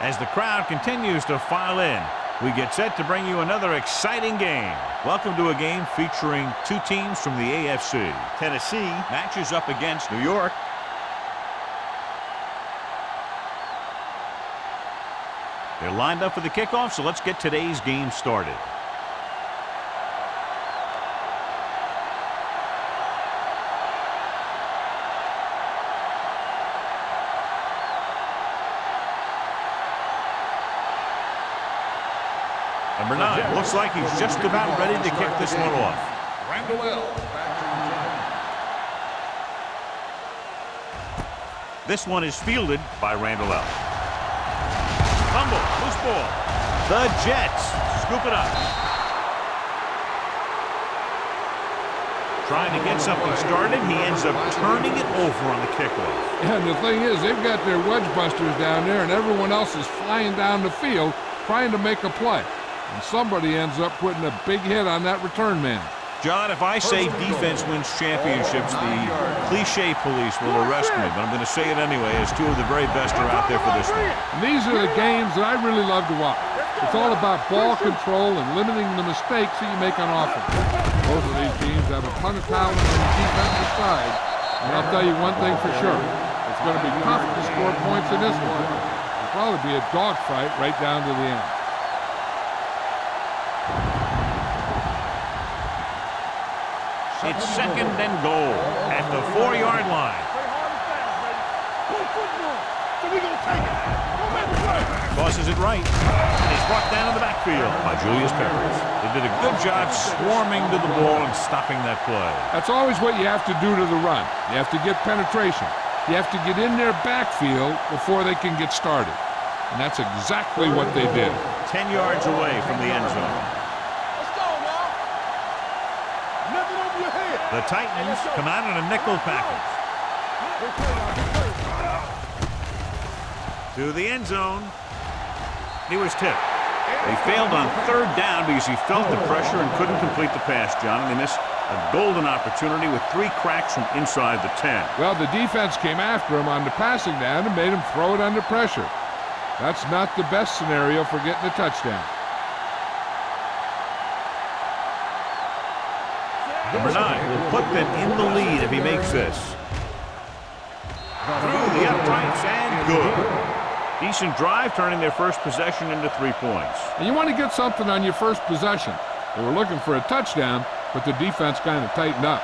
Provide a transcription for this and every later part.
As the crowd continues to file in, we get set to bring you another exciting game. Welcome to a game featuring two teams from the AFC. Tennessee matches up against New York. They're lined up for the kickoff, so let's get today's game started. Number 9, looks like he's just about ready to kick this one off. This one is fielded by Randall L. Fumble, loose ball. The Jets scoop it up. Trying to get something started, he ends up turning it over on the kickoff. And the thing is, they've got their wedge busters down there, and everyone else is flying down the field trying to make a play. And somebody ends up putting a big hit on that return man. John, if I say defense wins championships, the cliche police will arrest me, but I'm going to say it anyway, as two of the very best are out there for this one. And these are the games that I really love to watch. It's all about ball control and limiting the mistakes that you make on offense. Both of these teams have a ton of talent on the defensive side, and I'll tell you one thing for sure. It's going to be tough to score points in this one. It'll probably be a dogfight right down to the end. It's second and goal at the 4-yard line. Tosses it right. And he's brought down in the backfield by Julius Peppers. They did a good job swarming to the ball and stopping that play. That's always what you have to do to the run. You have to get penetration. You have to get in their backfield before they can get started. And that's exactly what they did. 10 yards away from the end zone. The Titans come out in a nickel package. To the end zone. He was tipped. He failed on third down because he felt the pressure and couldn't complete the pass, John. And they missed a golden opportunity with 3 cracks from inside the 10. Well, the defense came after him on the passing down and made him throw it under pressure. That's not the best scenario for getting a touchdown. Number 9 will put them in the lead if he makes this. Through the uprights and good. Decent drive, turning their first possession into 3 points. And you want to get something on your first possession. They were looking for a touchdown, but the defense kind of tightened up.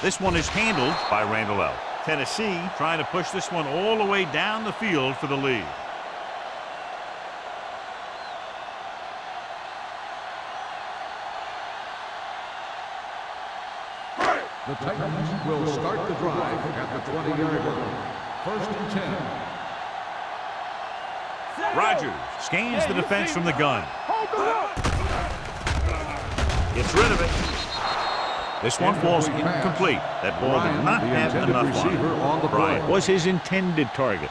This one is handled by Randall L. Tennessee trying to push this one all the way down the field for the lead. The Titans will start the drive at the 20-yard line. First and 10. Rodgers scans the defense from the gun. Gets rid of it. This one falls incomplete. That ball did not have enough on it. Bryant was his intended target.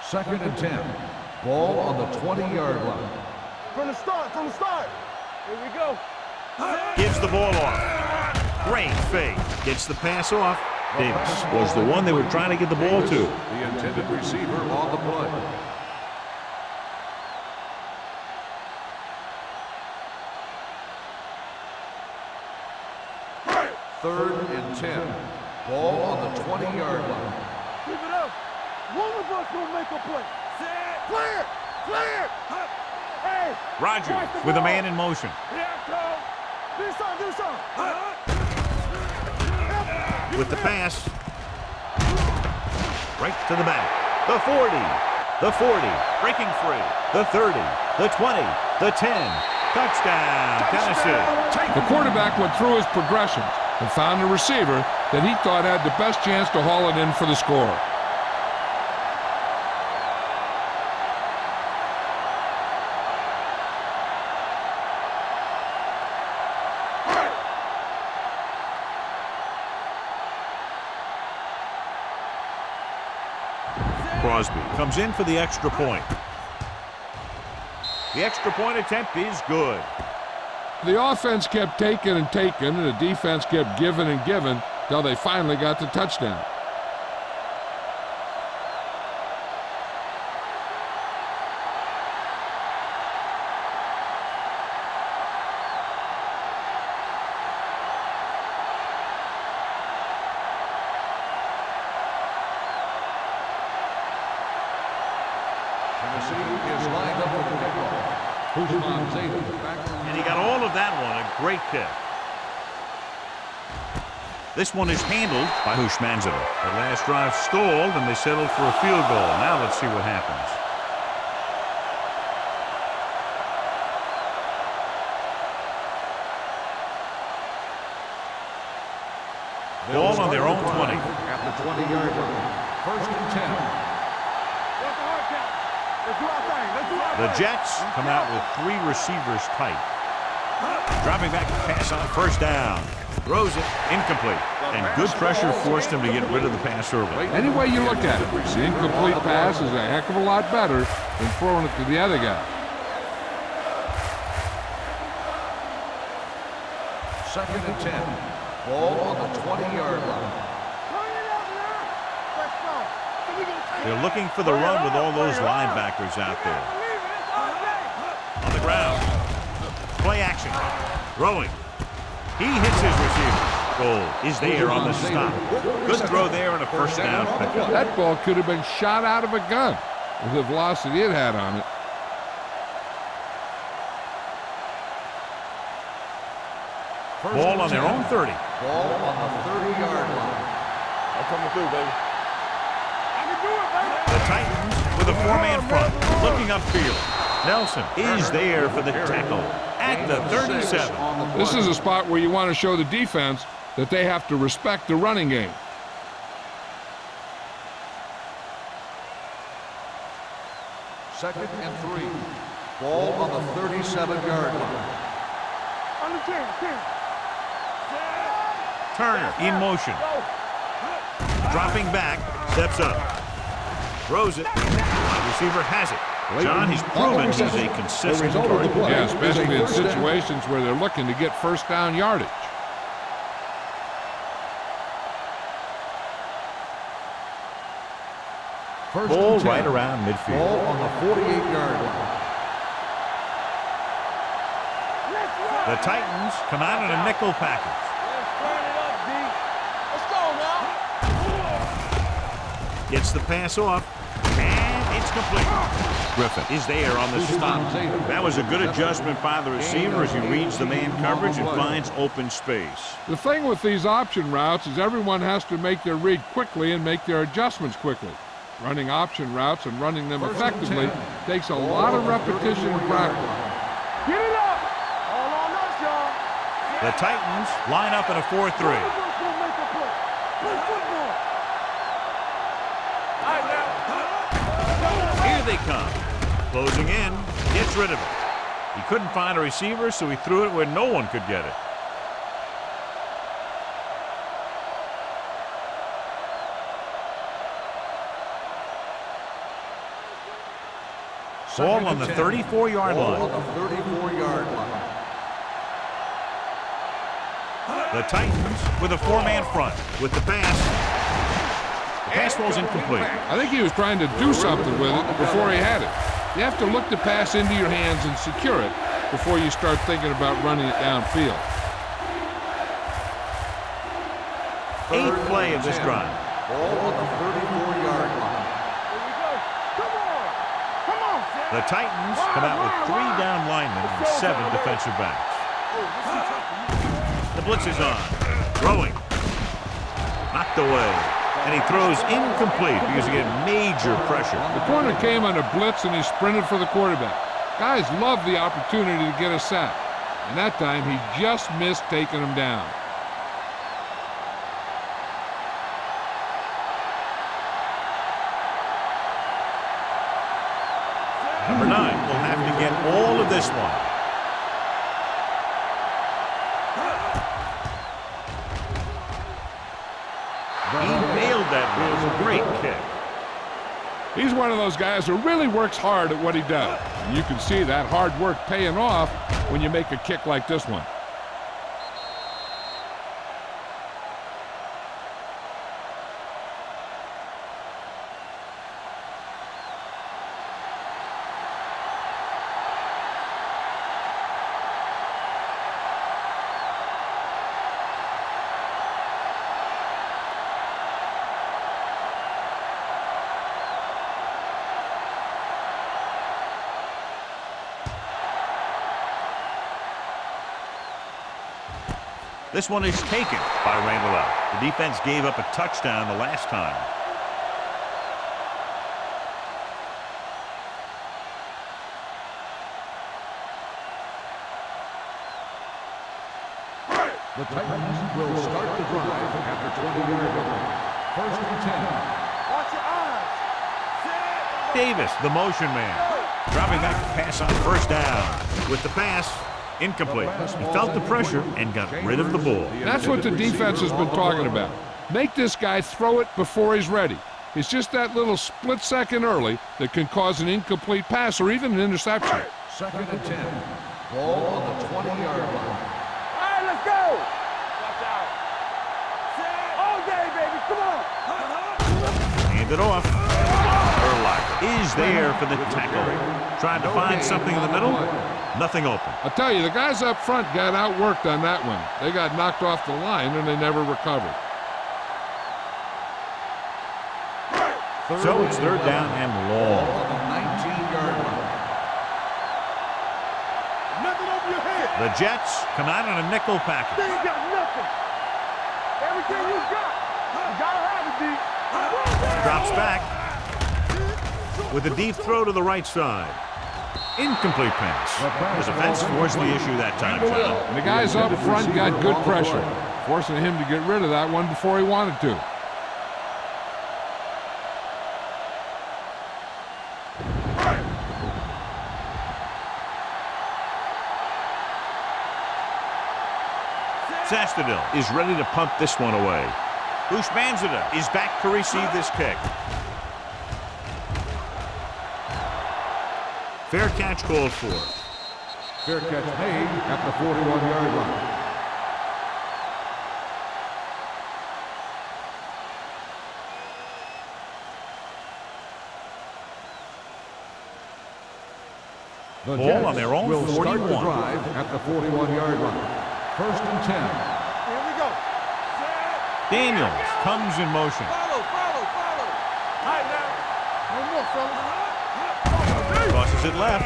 Second and 10. Ball on the 20-yard line. From the start. Here we go. Gives the ball off. Great fake. Gets the pass off. Davis was the one they were trying to get the ball to. The intended receiver on the play. Third and 10. Ball on the 20-yard line. Keep it up. One of us will make a play. Clear! Clear! Hey! Rodgers with a man in motion. Do something! With the pass. Right to the back. The 40. The 40. Breaking free. The 30. The 20. The 10. Touchdown, Tennessee. The quarterback went through his progressions and found a receiver that he thought had the best chance to haul it in for the score. Crosby comes in for the extra point. The extra point attempt is good. The offense kept taking and taking, and the defense kept giving and giving till they finally got the touchdown. And he got all of that one, a great kick. This one is handled by Hushmanzada. The last drive stalled, and they settled for a field goal. Now let's see what happens. Ball on their own 20. At the 20-yard line. First and 10. The Jets come out with 3 receivers tight. Dropping back to pass on first down. Throws it, incomplete. And good pressure forced him to get rid of the pass early. Any way you look at it, the incomplete pass is a heck of a lot better than throwing it to the other guy. Second and 10. Ball on the 20-yard line. They're looking for the run with all those linebackers out there. On the ground. Play action. Throwing. He hits his receiver. Goal is there on the stop. Good throw there and a first down pickup. That ball could have been shot out of a gun with the velocity it had on it. Ball on their own 30. Ball on the 30-yard line. I'm coming through, baby. The Titans with a 4-man front, looking upfield. Nelson is there for the tackle at the 37. This is a spot where you want to show the defense that they have to respect the running game. Second and 3. Ball on the 37-yard line. Turner in motion. Dropping back, steps up. Throws it. Wide receiver has it. John, he's proven he's a consistent target. Yeah, especially in situations where they're looking to get first down yardage. Ball right around midfield. Ball on the 48-yard line. The Titans come out in a nickel package. Gets the pass off, and it's complete. Griffin is there on the stop. That was a good adjustment by the receiver as he reads the man coverage and finds open space. The thing with these option routes is everyone has to make their read quickly and make their adjustments quickly. Running option routes and running them effectively takes a lot of repetition and practice. Get it up! All on us, y'all. The Titans line up in a 4-3. Play football. Here they come. Closing in, gets rid of it. He couldn't find a receiver, so he threw it where no one could get it. Ball on the 34-yard line. Ball on the 34-yard line. The Titans with a 4-man front with the pass. The pass ball's incomplete. I think he was trying to do something with it before he had it. You have to look the pass into your hands and secure it before you start thinking about running it downfield. 8th play of this drive. Ball on the 34-yard line. The Titans come out with 3 down linemen and 7 defensive backs. The blitz is on. Throwing. Knocked away. And he throws incomplete because he get major pressure. The corner came on a blitz and he sprinted for the quarterback. Guys love the opportunity to get a sack. And that time he just missed taking him down. Number 9 will have to get all of this one. He nailed that one. Great kick. He's one of those guys who really works hard at what he does. And you can see that hard work paying off when you make a kick like this one. This one is taken by Randall. The defense gave up a touchdown the last time. The Titans will start the drive at the 20-yard line. First and 10. Watch your eyes. Set. Davis, the motion man, dropping back to pass on first down. With the pass, incomplete. He felt the pressure and got rid of the ball. That's what the defense has been talking about. Make this guy throw it before he's ready. It's just that little split second early that can cause an incomplete pass or even an interception. Second and 10. Ball on the 20-yard line. All right, let's go. Watch out. Set. All day, baby. Come on. Hand it off. Urlacher is there for the tackle. Trying to find something in the middle. Nothing open. I'll tell you, the guys up front got outworked on that one. They got knocked off the line and they never recovered. So it's third down and long. On the 19-yard line. Nothing over your head. The Jets come out in a nickel They package. ain't got nothing. Everything you got. You gotta have it, D. Drops back with a deep throw to the right side. Incomplete pass. The defense forced the issue that time, John. And the guys up front got good pressure, forcing him to get rid of that one before he wanted to. Sastadil is ready to punt this one away. Ushmanzada is back to receive this kick. Fair catch called for. Fair catch made at the 41-yard line. The Ball Jets on their own will start the 41. drive at the 41-yard line. First and 10. Here we go. Set. Daniels comes in motion. Follow. All right, now. No more, fellas. Crosses it left.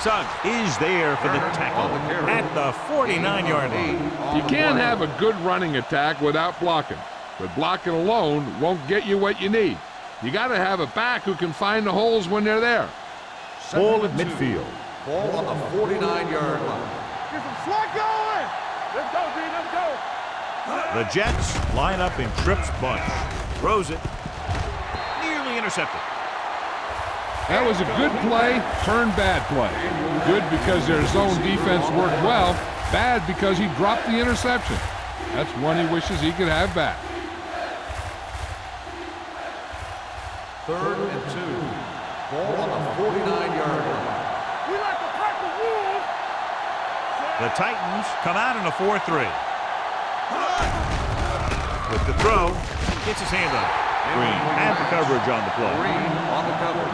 Suggs is there for the tackle at the 49-yard line. You can't have a good running attack without blocking, but blocking alone won't get you what you need. You got to have a back who can find the holes when they're there. Ball at midfield. Ball on the 49-yard line. Get some slack going. Let's go, D. Let's go. The Jets line up in trips bunch. Throws it. Nearly intercepted. That was a good play, turned bad play. Good because their zone defense worked well, bad because he dropped the interception. That's one he wishes he could have back. Third and 2. Ball on the 49-yard line. We like to pack the wolves. The Titans come out in a 4-3. With the throw, gets his hand on it. Green had the coverage on the play. Green on the cover.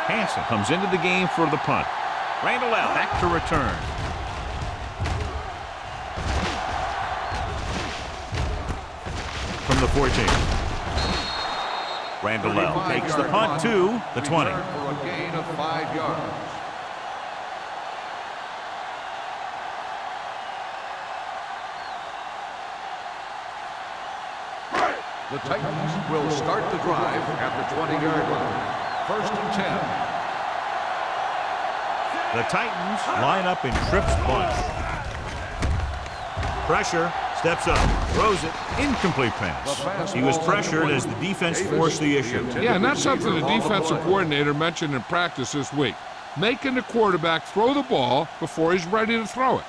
Hansen comes into the game for the punt. Randall out back to return. From the 14. Randall takes the punt to the 20. For a gain of 5 yards. The Titans will start the drive at the 20-yard line. First and 10. The Titans line up in trips bunch. Pressure Steps up, throws it, incomplete pass. He was pressured as the defense forced the issue. Yeah, and that's something the defensive coordinator mentioned in practice this week. Making the quarterback throw the ball before he's ready to throw it.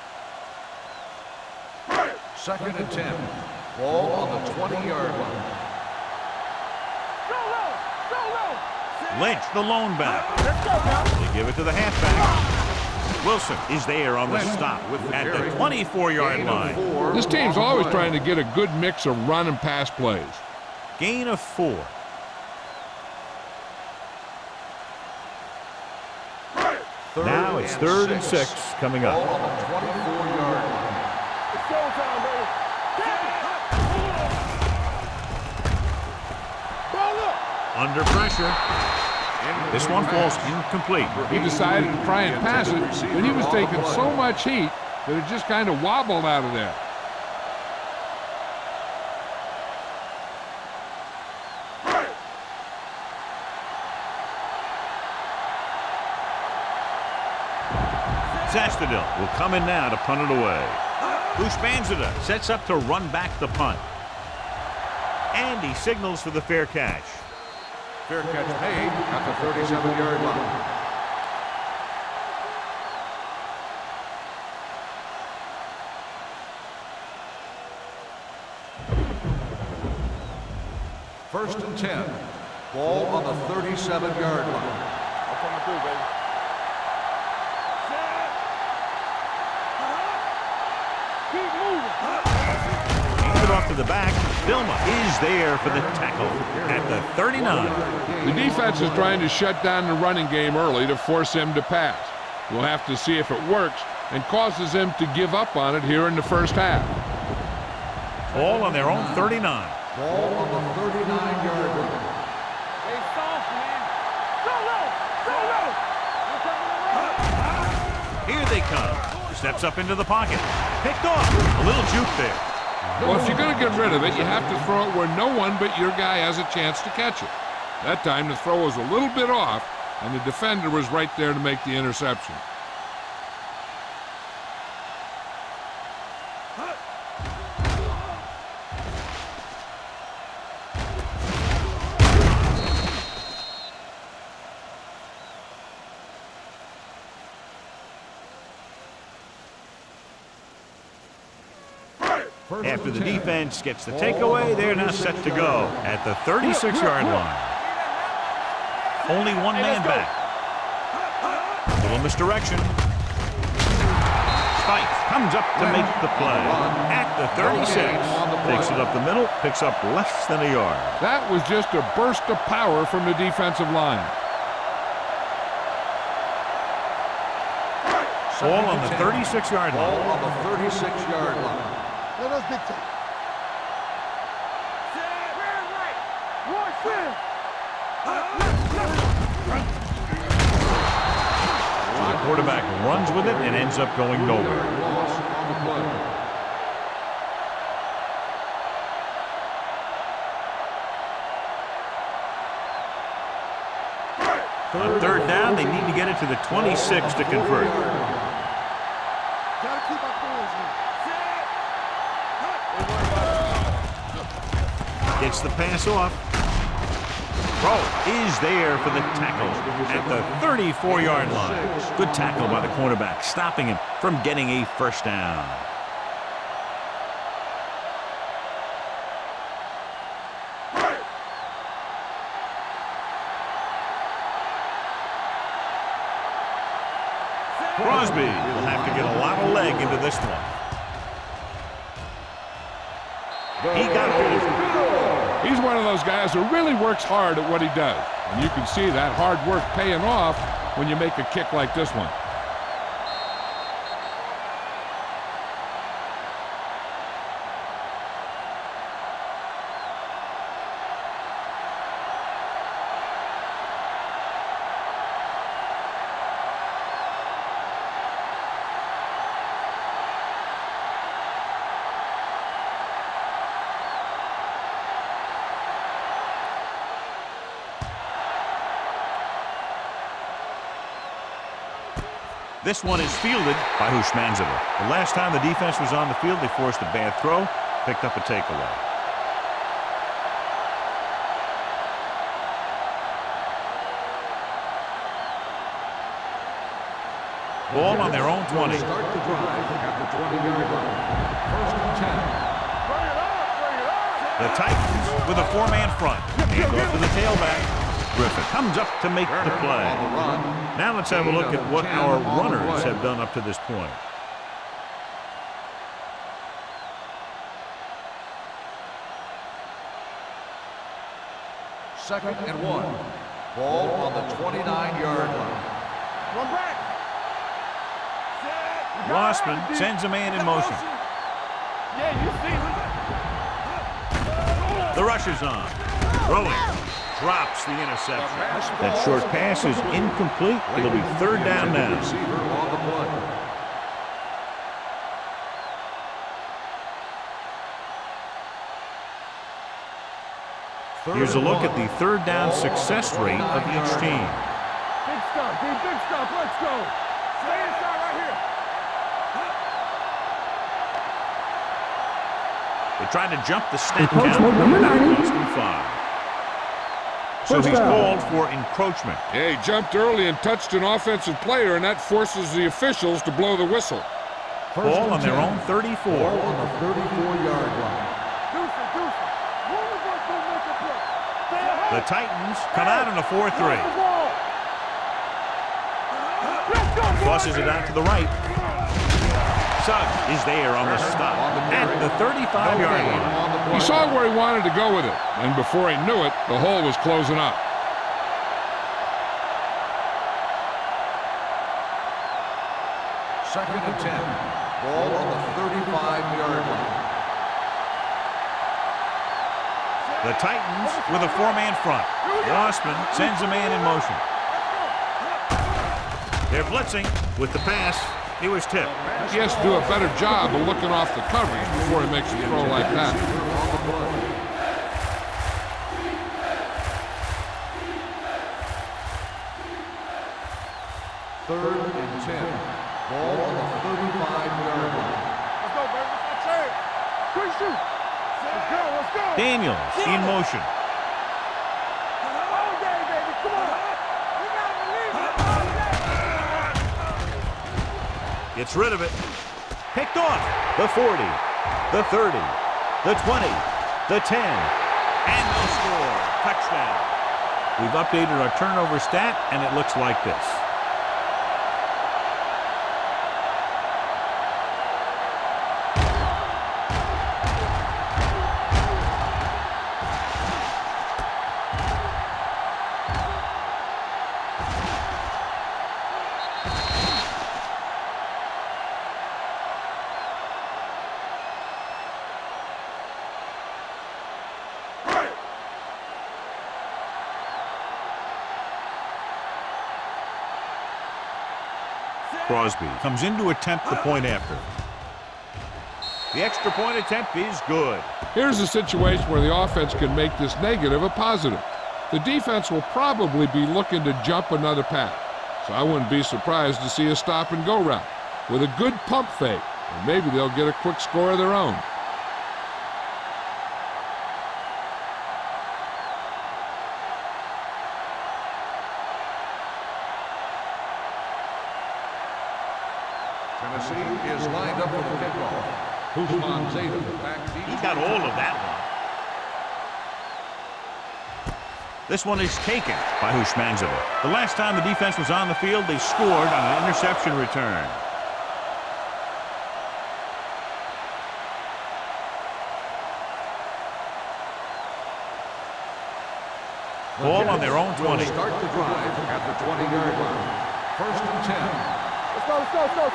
2nd and 10. Ball on the 20-yard line. Lynch, the lone back. They give it to the halfback. Wilson is there on the stop at the 24-yard line. This team's always trying to get a good mix of run and pass plays. Gain of 4. Now it's 3rd and 6 coming up. Ball on the 24-yard line. It's showtime, baby. Ball up. Under pressure. This one falls incomplete. He decided to try and pass it, but he was taking so much heat that it just kind of wobbled out of there. Zastadil will come in now to punt it away. Ushmanzada sets up to run back the punt. And he signals for the fair catch. Fair catch made at the 37-yard line. First and 10. Ball on the 37-yard line. I'm coming through, baby. Keep moving. Hands it off to the back. Vilma is there for the tackle at the 39. The defense is trying to shut down the running game early to force him to pass. We'll have to see if it works and causes him to give up on it here in the first half. All on their own 39. Ball on the 39-yard line. Hey, soft, man. Go low. Go low. Here they come. Steps up into the pocket. Picked off. A little juke there. Well, if you're going to get rid of it, you have to throw it where no one but your guy has a chance to catch it. That time the throw was a little bit off, and the defender was right there to make the interception. After the defense gets the takeaway, they're now set to go at the 36-yard line. Only one man back. Little misdirection. Spike comes up to make the play at the 36. Takes it up the middle, picks up less than a yard. That was just a burst of power from the defensive line. Ball on the 36-yard Ball line. on the 36-yard line. Let us dictate. So the quarterback runs with it and ends up going nowhere. Loss on the play. On 3rd down, they need to get it to the 26 to convert. Gotta keep our cool here. Gets the pass off. Throw is there for the tackle at the 34-yard line. Good tackle by the cornerback, stopping him from getting a first down. Crosby will have to get a lot of leg into this one. He got it. He's one of those guys who really works hard at what he does. And you can see that hard work paying off when you make a kick like this one. This one is fielded by Ushmanzada. The last time the defense was on the field, they forced a bad throw. picked up a takeaway. Ball on their own 20. Start the drive at the 20-yard line. First and 10. The Titans with a four-man front. Hand off to the tailback. Griffin comes up to make the play. On the run. Now let's have a look at what our runners have done up to this point. Second and 1. Ball on the 29-yard line. Run back. Rossman sends a man in motion. Yeah, you see him. The rush is on. Throwing. Drops the interception. That short pass is incomplete. It'll be third down now. Receiver on the play. Here's a look at the third down success rate of each team. Big stop, D, big stop. Let's go. Stay inside right here. They tried to jump the snap count, and that cost him 5. So he's called for encroachment. Yeah, he jumped early and touched an offensive player, and that forces the officials to blow the whistle. Ball on their own 34. Ball on the 34-yard line. Deuce it. One of us will make a play. Stay ahead. The Titans come out in a 4-3. Let's go, boys. Flushes it out to the right. Sugg is there on the stop at the 35-yard line. He saw where he wanted to go with it, and before he knew it, the hole was closing up. Second and 10. Ball on the 35-yard line. The Titans with a four-man front. Rossman sends a man in motion. They're blitzing with the pass. He was tipped. He has to do a better job of looking off the coverage before he makes a throw like that. Third and 10. Ball on the 35-yard line. Let's go, baby. Let's not trade. Quick shoot. Let's go. Daniels in motion. All day, baby. Come on. We gotta believe it. All day. Gets rid of it. Picked off. The 40, the 30, the 20, the 10, and they'll score. Touchdown. We've updated our turnover stat, and it looks like this. Crosby comes in to attempt the point after. The extra point attempt is good. Here's a situation where the offense can make this negative a positive. The defense will probably be looking to jump another pass, so I wouldn't be surprised to see a stop-and-go route with a good pump fake, and maybe they'll get a quick score of their own. Tennessee is lined up for the kickoff. Guzman Zeta back deep. He got all of that one. This one is taken by Houshmandzadeh. The last time the defense was on the field, they scored on an interception return. Ball on their own 20. Start the drive at the 20-yard line. First and 10. Let's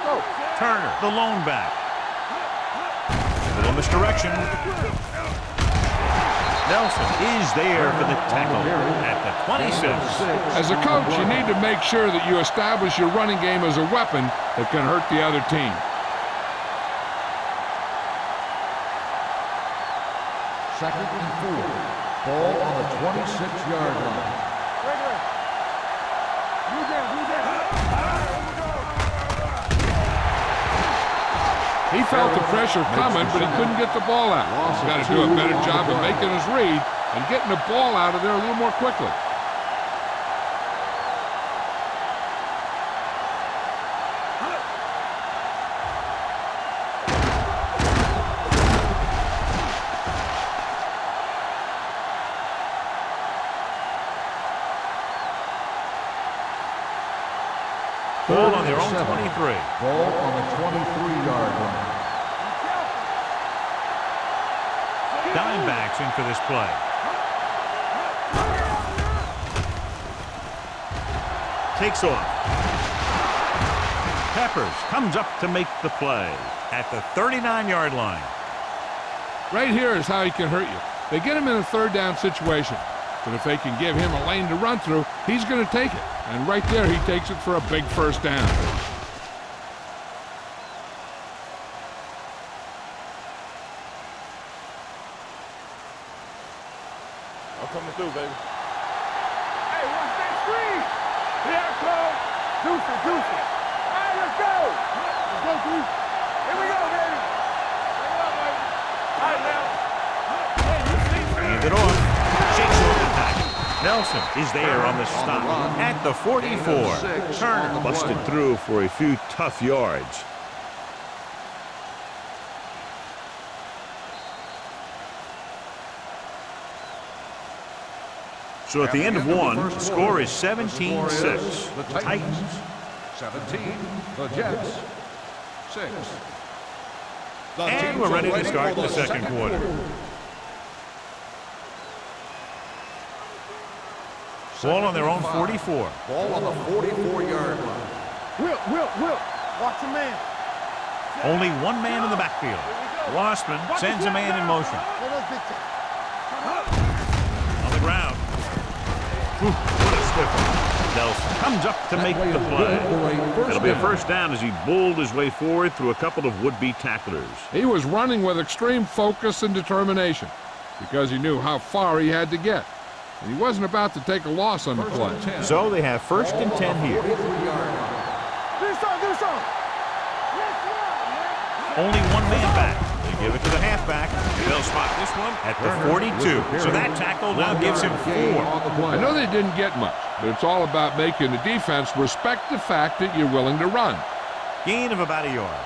go. Turner, the lone back. Little misdirection. Nelson is there for the tackle at the 26. As a coach, you need to make sure that you establish your running game as a weapon that can hurt the other team. Second and 4. Ball on the 26-yard line. He felt the pressure coming, but he couldn't get the ball out. He's got to do a better job of making his read and getting the ball out of there a little more quickly. Ball on their own 23. Ball on the 23-yard line. Dimebacks in for this play. Takes off. Peppers comes up to make the play at the 39-yard line. Right here is how he can hurt you. They get him in a third down situation. But if they can give him a lane to run through, he's going to take it. And right there, he takes it for a big first down. I'm coming through, baby. Hey, watch that screen. Here I come. Deuce it. All right, let's go. Let's go, Deuce. Here we go, baby. Bring it up, baby. All right, now. Hand it off. Shakes off the tackle. Nelson is there on the stop at the 44. Turner busted through for a few tough yards. So at the end of one, the score is 17-6. The Titans 17, the Jets 6. And we're ready to start the second quarter. Ball on their own 44. Ball on the 44-yard line. Will. Watch a man. Only one man in the backfield. Wassman sends a man in motion. Let us get On the ground. What a stiff one. Nelson comes up to make the play. It'll be a first down as he bowled his way forward through a couple of would-be tacklers. He was running with extreme focus and determination because he knew how far he had to get. And he wasn't about to take a loss on the play. So they have first and 10 here. Do something. Only one man back. They give it to the halfback. They'll spot this one at the 42. So that tackle now gives him 4. I know they didn't get much, but it's all about making the defense respect the fact that you're willing to run. Gain of about a yard.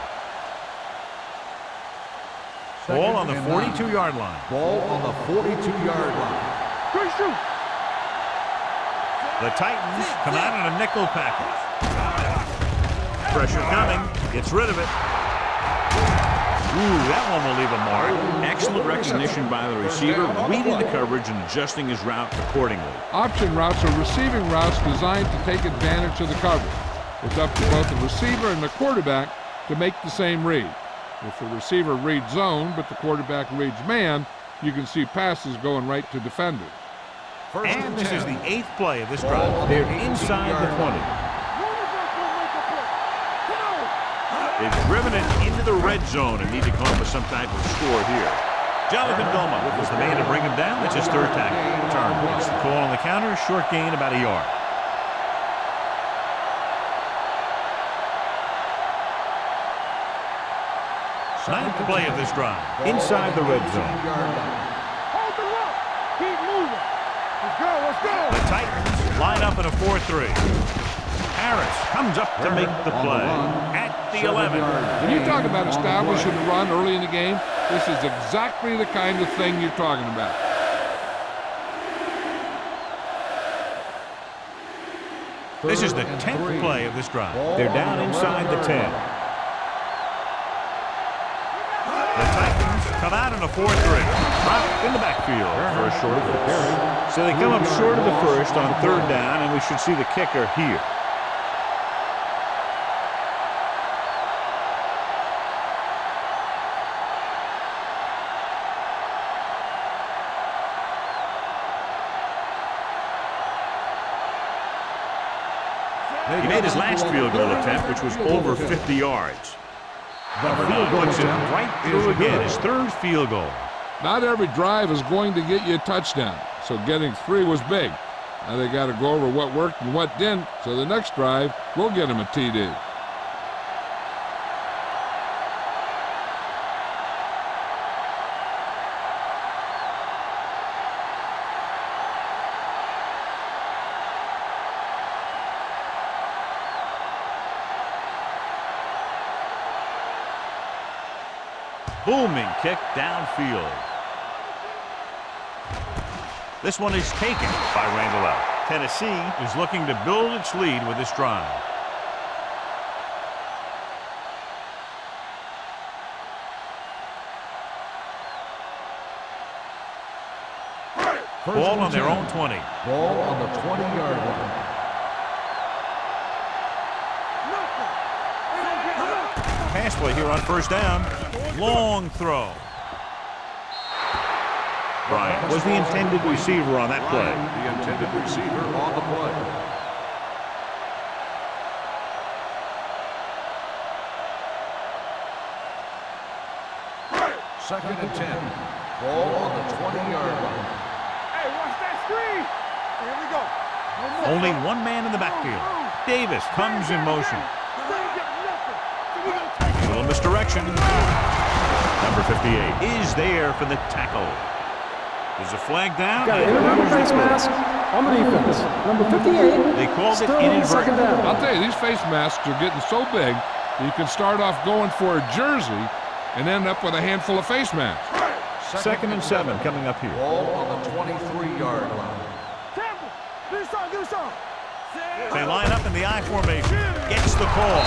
Ball on the 42-yard line. Ball on the 42-yard line. The Titans come out in a nickel package. Pressure coming. Gets rid of it. Ooh, that one will leave a mark. Excellent recognition by the receiver, reading the coverage and adjusting his route accordingly. Option routes are receiving routes designed to take advantage of the coverage. It's up to both the receiver and the quarterback to make the same read. If the receiver reads zone, but the quarterback reads man, you can see passes going right to defenders. And this is the 8th play of this drive. They're inside the 20. They've driven it into the red zone and need to come up with some type of score here. Jonathan Doma was the man to bring him down. That's his third tackle. Turner gets the call on the counter. Short gain about a yard. 9th play of this drive. Inside the red zone. Hold the rock. Keep moving. Let's go. The Titans line up in a 4-3. Harris comes up to make the play at the 11. When you talk about establishing the run early in the game, this is exactly the kind of thing you're talking about. This is the 10th play of this drive. They're down inside the 10. The Titans come out in a 4-3. Dropped in the backfield for a short first. So they come up short of the first on third down, and we should see the kicker here. He made his last field goal attempt, which was over 50 yards. Number 9 puts it right through again, his third field goal. Not every drive is going to get you a touchdown, so getting 3 was big. Now they got to go over what worked and what didn't, so the next drive will get him a TD. Booming kick downfield. This one is taken by Randall. Tennessee is looking to build its lead with this drive. Ball on their own 20. Ball on the 20-yard line. Pass play here on first down. Long throw. Bryant was the intended receiver on that play. The intended receiver on the play. Second and 10. Ball on the 20-yard line. Hey, watch that screen. Here we go. Only one man in the backfield. Davis comes in motion. A little misdirection. Number 58 is there for the tackle. There's a flag down. Got an inadvertent face mask on the defense. Number 58. They called it Still inadvertent. second down. I'll tell you, these face masks are getting so big that you can start off going for a jersey and end up with a handful of face masks. Second and 7 coming up here. Ball on the 23-yard line. Campbell, do something. They line up in the I formation. Gets the call.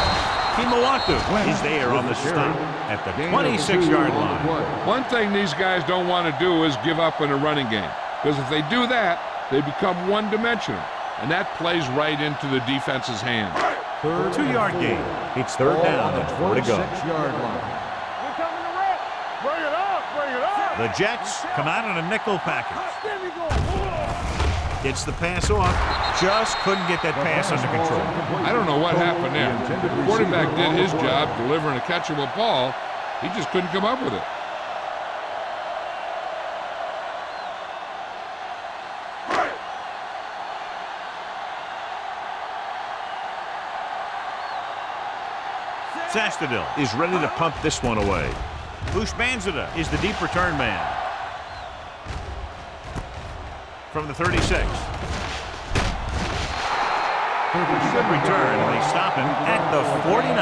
Kimawatu is there on the stop at the 26-yard line. One thing these guys don't want to do is give up in a running game, because if they do that, they become one-dimensional, and that plays right into the defense's hands. 2-yard gain. It's third down and 4 to go. 26-yard line. We're coming to rep. Bring it up. The Jets come out in a nickel package. There we go. Gets the pass off. Just couldn't get that pass under control. I don't know what happened there. The quarterback did his job delivering a catchable ball. He just couldn't come up with it. Sastadil is ready to punt this one away. Bushmanzada is the deep return man. From the 36. Good return, and they stop him at the 49.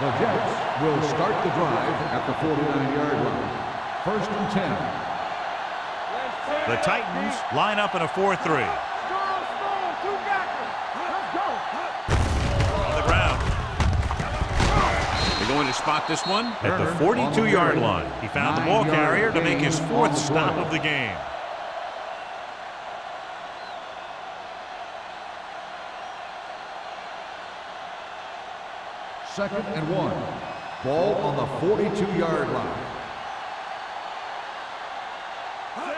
The Jets will start the drive at the 49-yard line. First and 10. The Titans line up in a 4-3. On the ground. They're going to spot this one at the 42-yard line. He found the ball carrier to make his 4th stop of the game. Second and 1. Ball on the 42-yard line.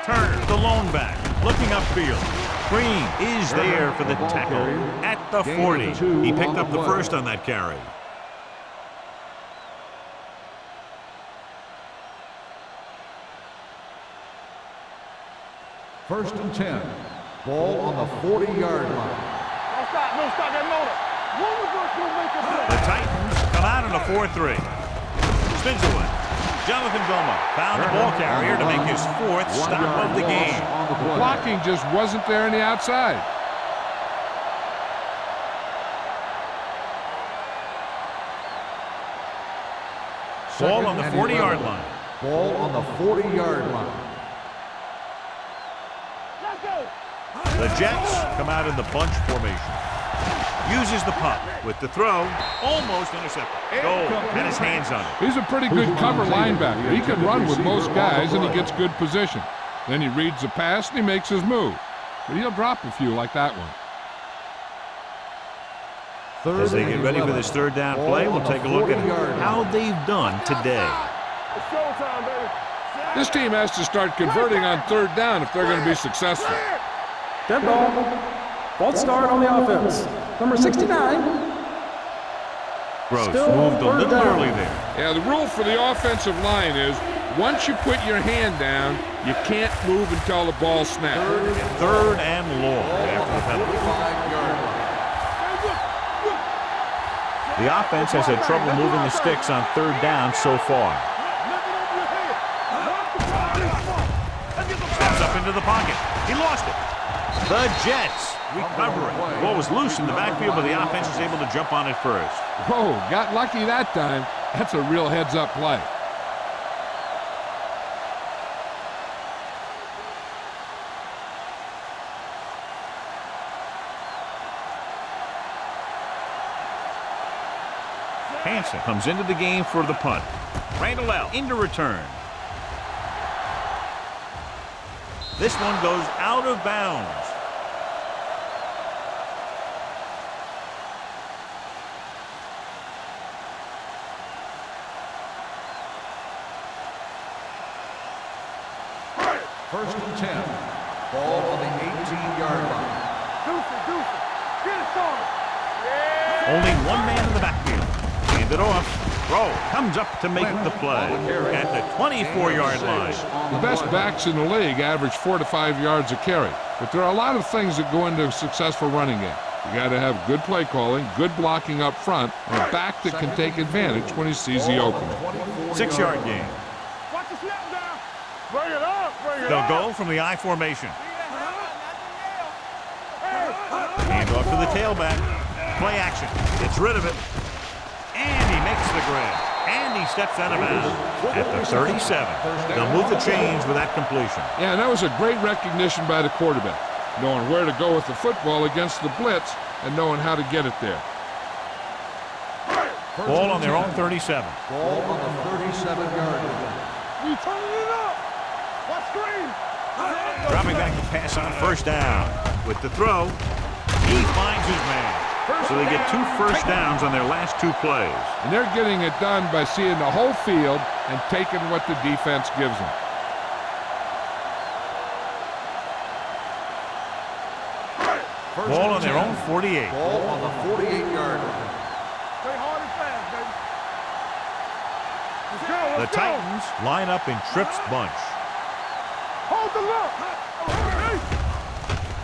Turner, the lone back, looking upfield. Green is there for the tackle at the 40. He picked up the first on that carry. First and 10. Ball on the 40-yard line. Don't stop that motor. The Titans come out in a 4-3. Spins away. Jonathan Goma found the ball carrier to make his 4th stop of the game. The blocking just wasn't there on the outside. Ball on the 40-yard line. Ball on the 40-yard line. Let's go. The Jets come out in the bunch formation. Uses the punt with the throw, almost intercepted. Goal, had his hands on it. He's a pretty good cover linebacker. He can run with most guys, and he gets good position. Then he reads the pass, and he makes his move. But he'll drop a few like that one. As they get ready for this third down play, we'll take a look at how they've done today. It's showtime, baby. This team has to start converting on third down if they're going to be successful. Dead ball. False start on the offense. Number 69. Gross Still moved a little down. early there. Yeah, the rule for the offensive line is once you put your hand down, you can't move until the ball snaps. Third and long after the penalty. 5-yard line. The offense has had trouble moving the sticks on third down so far. Steps up in into the pocket. He lost it. The Jets recover it. The ball was loose in the backfield, but the offense is able to jump on it first. Whoa, got lucky that time. That's a real heads-up play. Hansen comes into the game for the punt. Randall out into return. This one goes out of bounds. First and 10. Ball on the 18-yard line. Deuce. Get it started. Yeah. Only one man in the backfield. Hand it off. Throw comes up to make the play at the 24-yard line. The best backs in the league average 4 to 5 yards a carry. But there are a lot of things that go into a successful running game. You got to have good play calling, good blocking up front, and a back that can take advantage when he sees the opening. 6-yard gain. Watch the snap down. Bring it up. They'll go from the I formation. Hand off to the tailback. Play action. Gets rid of it. And he makes the grab. And he steps out of bounds at the 37. They'll move the chains with that completion. Yeah, and that was a great recognition by the quarterback, knowing where to go with the football against the blitz and knowing how to get it there. Ball on their own 37. Ball on the 37-yard line. We turning it up. Watch screen. Dropping back to pass on first down. With the throw, he finds his man. So they get 2 first downs on their last 2 plays. And they're getting it done by seeing the whole field and taking what the defense gives them. Ball on their own 48. Ball on the 48-yard line. Stay hard and fast, baby. Let's go. The Titans line up in Tripp's bunch. Hold the look.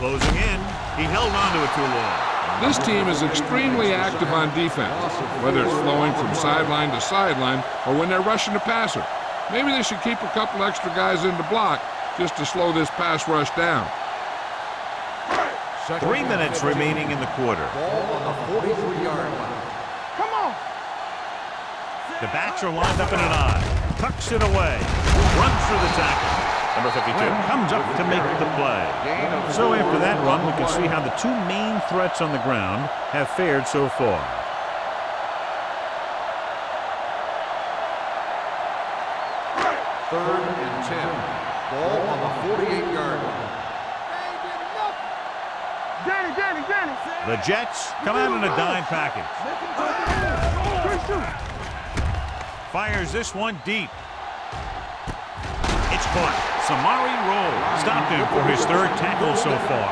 Closing in, he held on to it too long. This team is extremely active on defense, whether it's flowing from sideline to sideline or when they're rushing the passer. Maybe they should keep a couple extra guys in the block just to slow this pass rush down. 3 minutes remaining in the quarter. Ball on the 43-yard line. Come on. The backs are lined up in an I. Tucks it away. Runs through the tackle. Number 52 comes up to make the play. So after that run, we can see how the 2 main threats on the ground have fared so far. Third and 10. Ball on the 48-yard line. Danny. The Jets come out in a dime package. Fires this one deep. It's caught. Samari Roll stopped him for his 3rd tackle so far.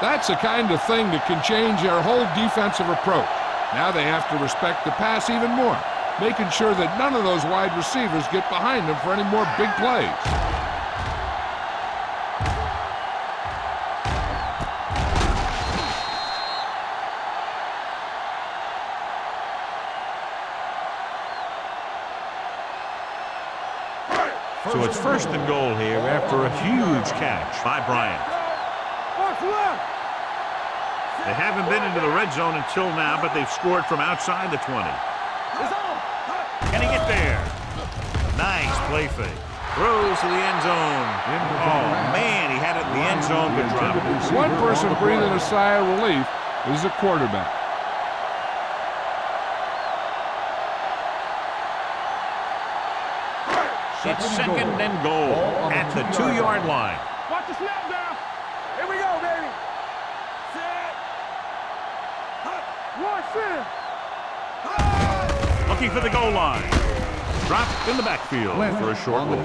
That's the kind of thing that can change their whole defensive approach. Now they have to respect the pass even more, making sure that none of those wide receivers get behind them for any more big plays. So it's 1st and goal here after a huge catch by Bryant. Watch left. They haven't been into the red zone until now, but they've scored from outside the 20. Can he get there? Nice play fake. Throws to the end zone. Oh, man, he had it in the end zone, but dropped it. One person breathing a sigh of relief is the quarterback. It's 2nd and goal at the 2-yard line. Watch the snap down. Here we go, baby. Set. Watch this. Looking for the goal line. Dropped in the backfield for a short loss.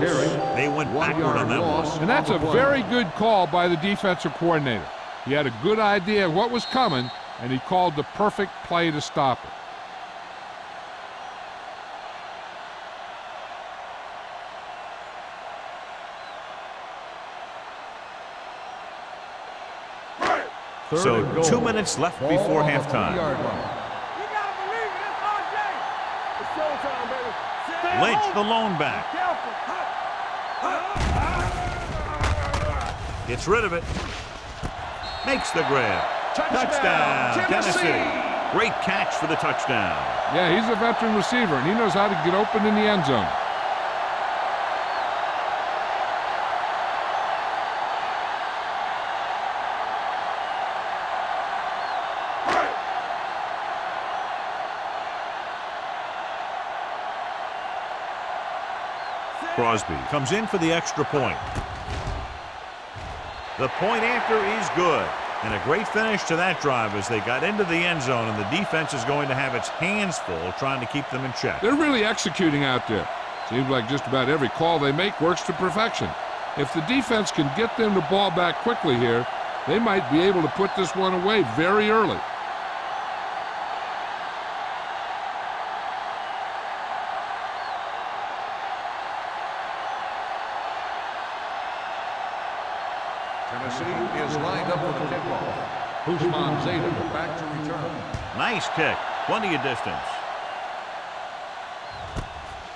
They went backward on that one. And that's a very good call by the defensive coordinator. He had a good idea of what was coming, and he called the perfect play to stop it. So 2 minutes left before halftime. You gotta believe it. It's RJ. It's showtime, baby. Stay Lynch, home. the lone back. Careful. Gets rid of it. Makes the grab. Touchdown, Tennessee. Great catch for the touchdown. Yeah, he's a veteran receiver, and he knows how to get open in the end zone. Crosby comes in for the extra point. The point after is good. And a great finish to that drive as they got into the end zone, and the defense is going to have its hands full trying to keep them in check. They're really executing out there. Seems like just about every call they make works to perfection. If the defense can get them the ball back quickly here, they might be able to put this one away very early. Tennessee is lined up for the kickoff. Hushman Zeta back to return. Nice kick. Plenty of distance.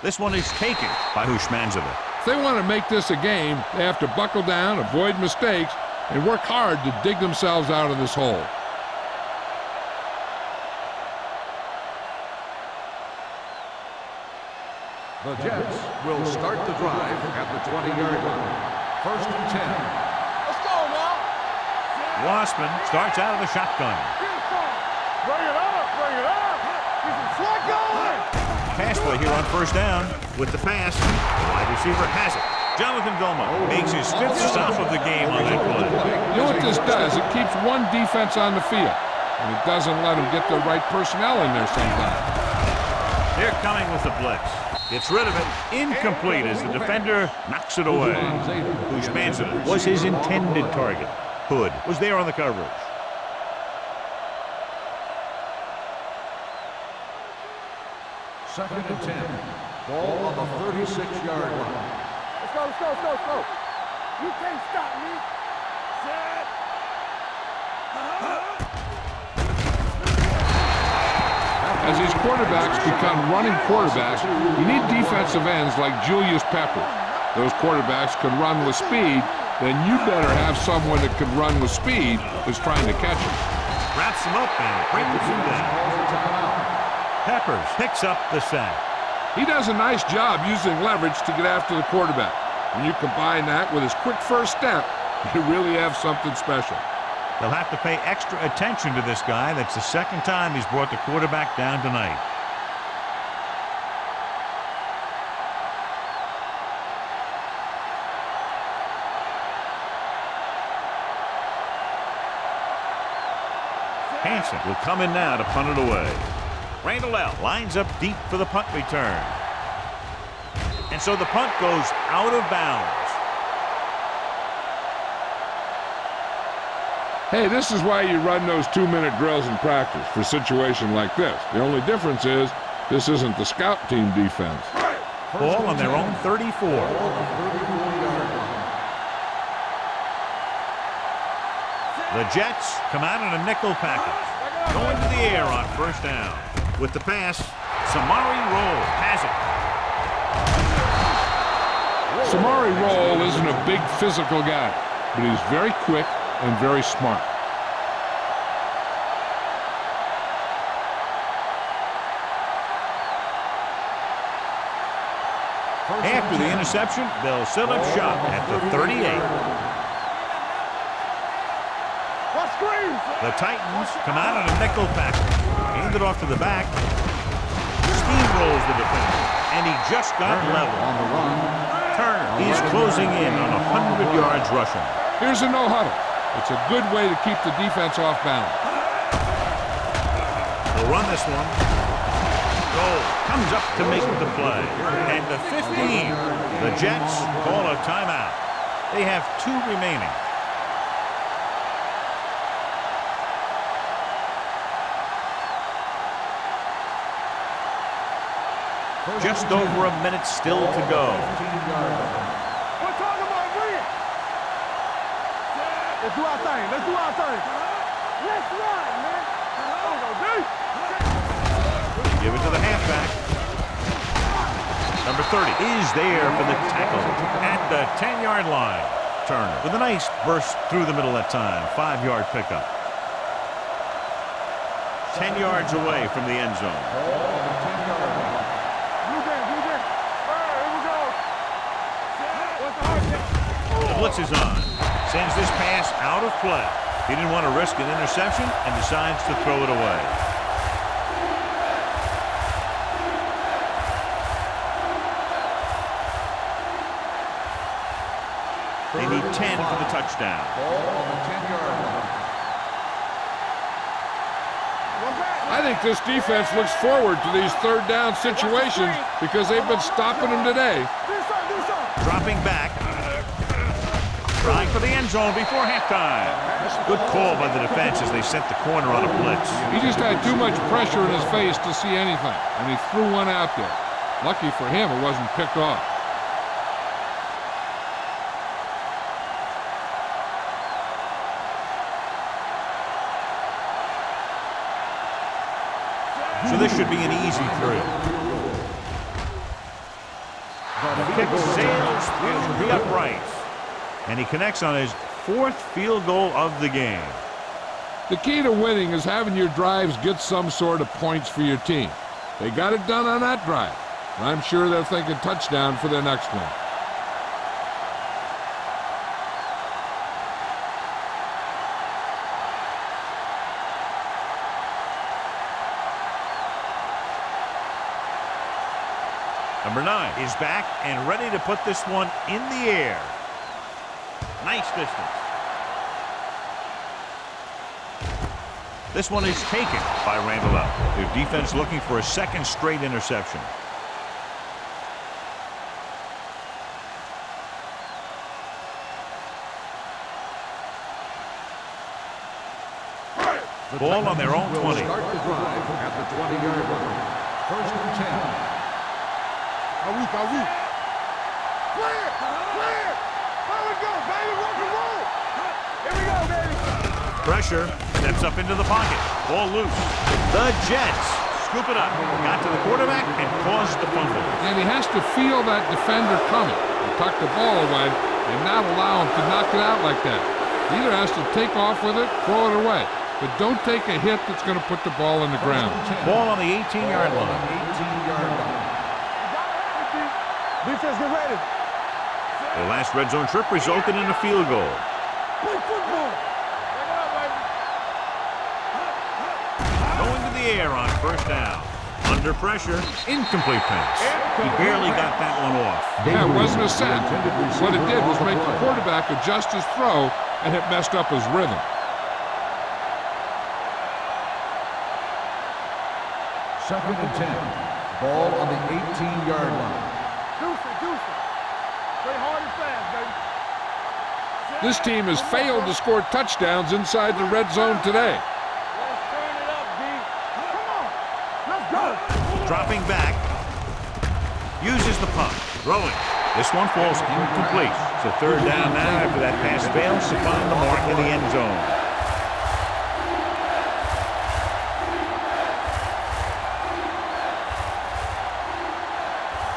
This one is taken by Hushmanzeva. If they want to make this a game, they have to buckle down, avoid mistakes, and work hard to dig themselves out of this hole. The Jets will start the drive at the 20-yard line. 1st and 10. Let's go, now. Wassman starts out of the shotgun. Bring it up, bring it up. Get some sweat going. Pass play here on 1st down with the pass. The wide receiver has it. Jonathan Vilma makes his 5th stop of the game on that play. You know what this does? It keeps one defense on the field, and it doesn't let them get the right personnel in there sometimes. They're coming with the blitz. Gets rid of it. Incomplete as the defender knocks it away. Hushmanzeva was his intended target. Hood was there on the coverage. Second and 10. Ball on the 36-yard line. Let's go, let's go, let's go, let's go. You can't stop me. Set. As these quarterbacks become running quarterbacks, you need defensive ends like Julius Peppers. Those quarterbacks can run with speed, then you better have someone that can run with speed that's trying to catch him. Wraps him up and brings him down. Peppers picks up the sack. He does a nice job using leverage to get after the quarterback. When you combine that with his quick first step, you really have something special. They'll have to pay extra attention to this guy. That's the second time he's brought the quarterback down tonight. Hansen will come in now to punt it away. Randall L. lines up deep for the punt return. And so the punt goes out of bounds. Hey, this is why you run those 2-minute drills in practice for a situation like this. The only difference is this isn't the scout team defense. Ball on their own 34. The Jets come out in a nickel package. Going to the air on 1st down. With the pass, Samari Roll has it. Samari Roll isn't a big physical guy, but he's very quick and very smart. After the interception, they'll set up shop at the 38. The Titans come out in a nickel package. Hand it off to the back. Steamrolls the defender, and he just got level. On the run. Turner is closing in on 100 yards rushing. Here's a no-huddle. It's a good way to keep the defense off balance. They'll run this one. Goal comes up to make the play. And the 15. The Jets call a timeout. They have 2 remaining. Just over a minute still to go. We're talking about win. Let's do our thing. Let's do our thing. Let's run, man. Give it to the halfback. Number 30 is there for the tackle at the 10-yard line. returner with a nice burst through the middle that time. 5-yard pickup. 10 yards away from the end zone. The blitz is on. Sends this pass out of play. He didn't want to risk an interception and decides to throw it away. They need 10 for the touchdown. I think this defense looks forward to these third down situations because they've been stopping them today. Dropping back. Trying for the end zone before halftime. Good call by the defense as they sent the corner on a blitz. He just had too much pressure in his face to see anything, and he threw one out there. Lucky for him, it wasn't picked off. So this should be an easy through. The kick sails through the uprights. And he connects on his 4th field goal of the game. The key to winning is having your drives get some sort of points for your team. They got it done on that drive. And I'm sure they're thinking touchdown for their next one. Number 9 is back and ready to put this one in the air. Nice distance. This one is taken by Randall. Their defense looking for a 2nd straight interception. Ball on their own 20. Start the drive at the 20-yard line. 1st and 10. Are we? Clear! There we go, baby! Rock and roll! Here we go, baby! Pressure. Steps up into the pocket. Ball loose. The Jets scoop it up. Got to the quarterback and caused the fumble. And he has to feel that defender coming and tuck the ball away and not allow him to knock it out like that. He either has to take off with it, throw it away. But don't take a hit that's going to put the ball in the ground. Ball on the 18-yard line. 18-yard line. Defense, get ready. Their last red zone trip resulted in a field goal. Play football. Going to the air on 1st down. Under pressure, incomplete pass. He barely got that one off. Yeah, it wasn't a sack. What it did was make the quarterback adjust his throw, and it messed up his rhythm. Second and 10. Ball on the 18-yard line. Play hard and fast, baby. This team has failed to score touchdowns inside the red zone today. Let's turn it up, D. Come on. Let's go. Dropping back. Uses the pump. Throwing. This one falls incomplete. So 3rd down now after that pass fails to find the mark in the end zone.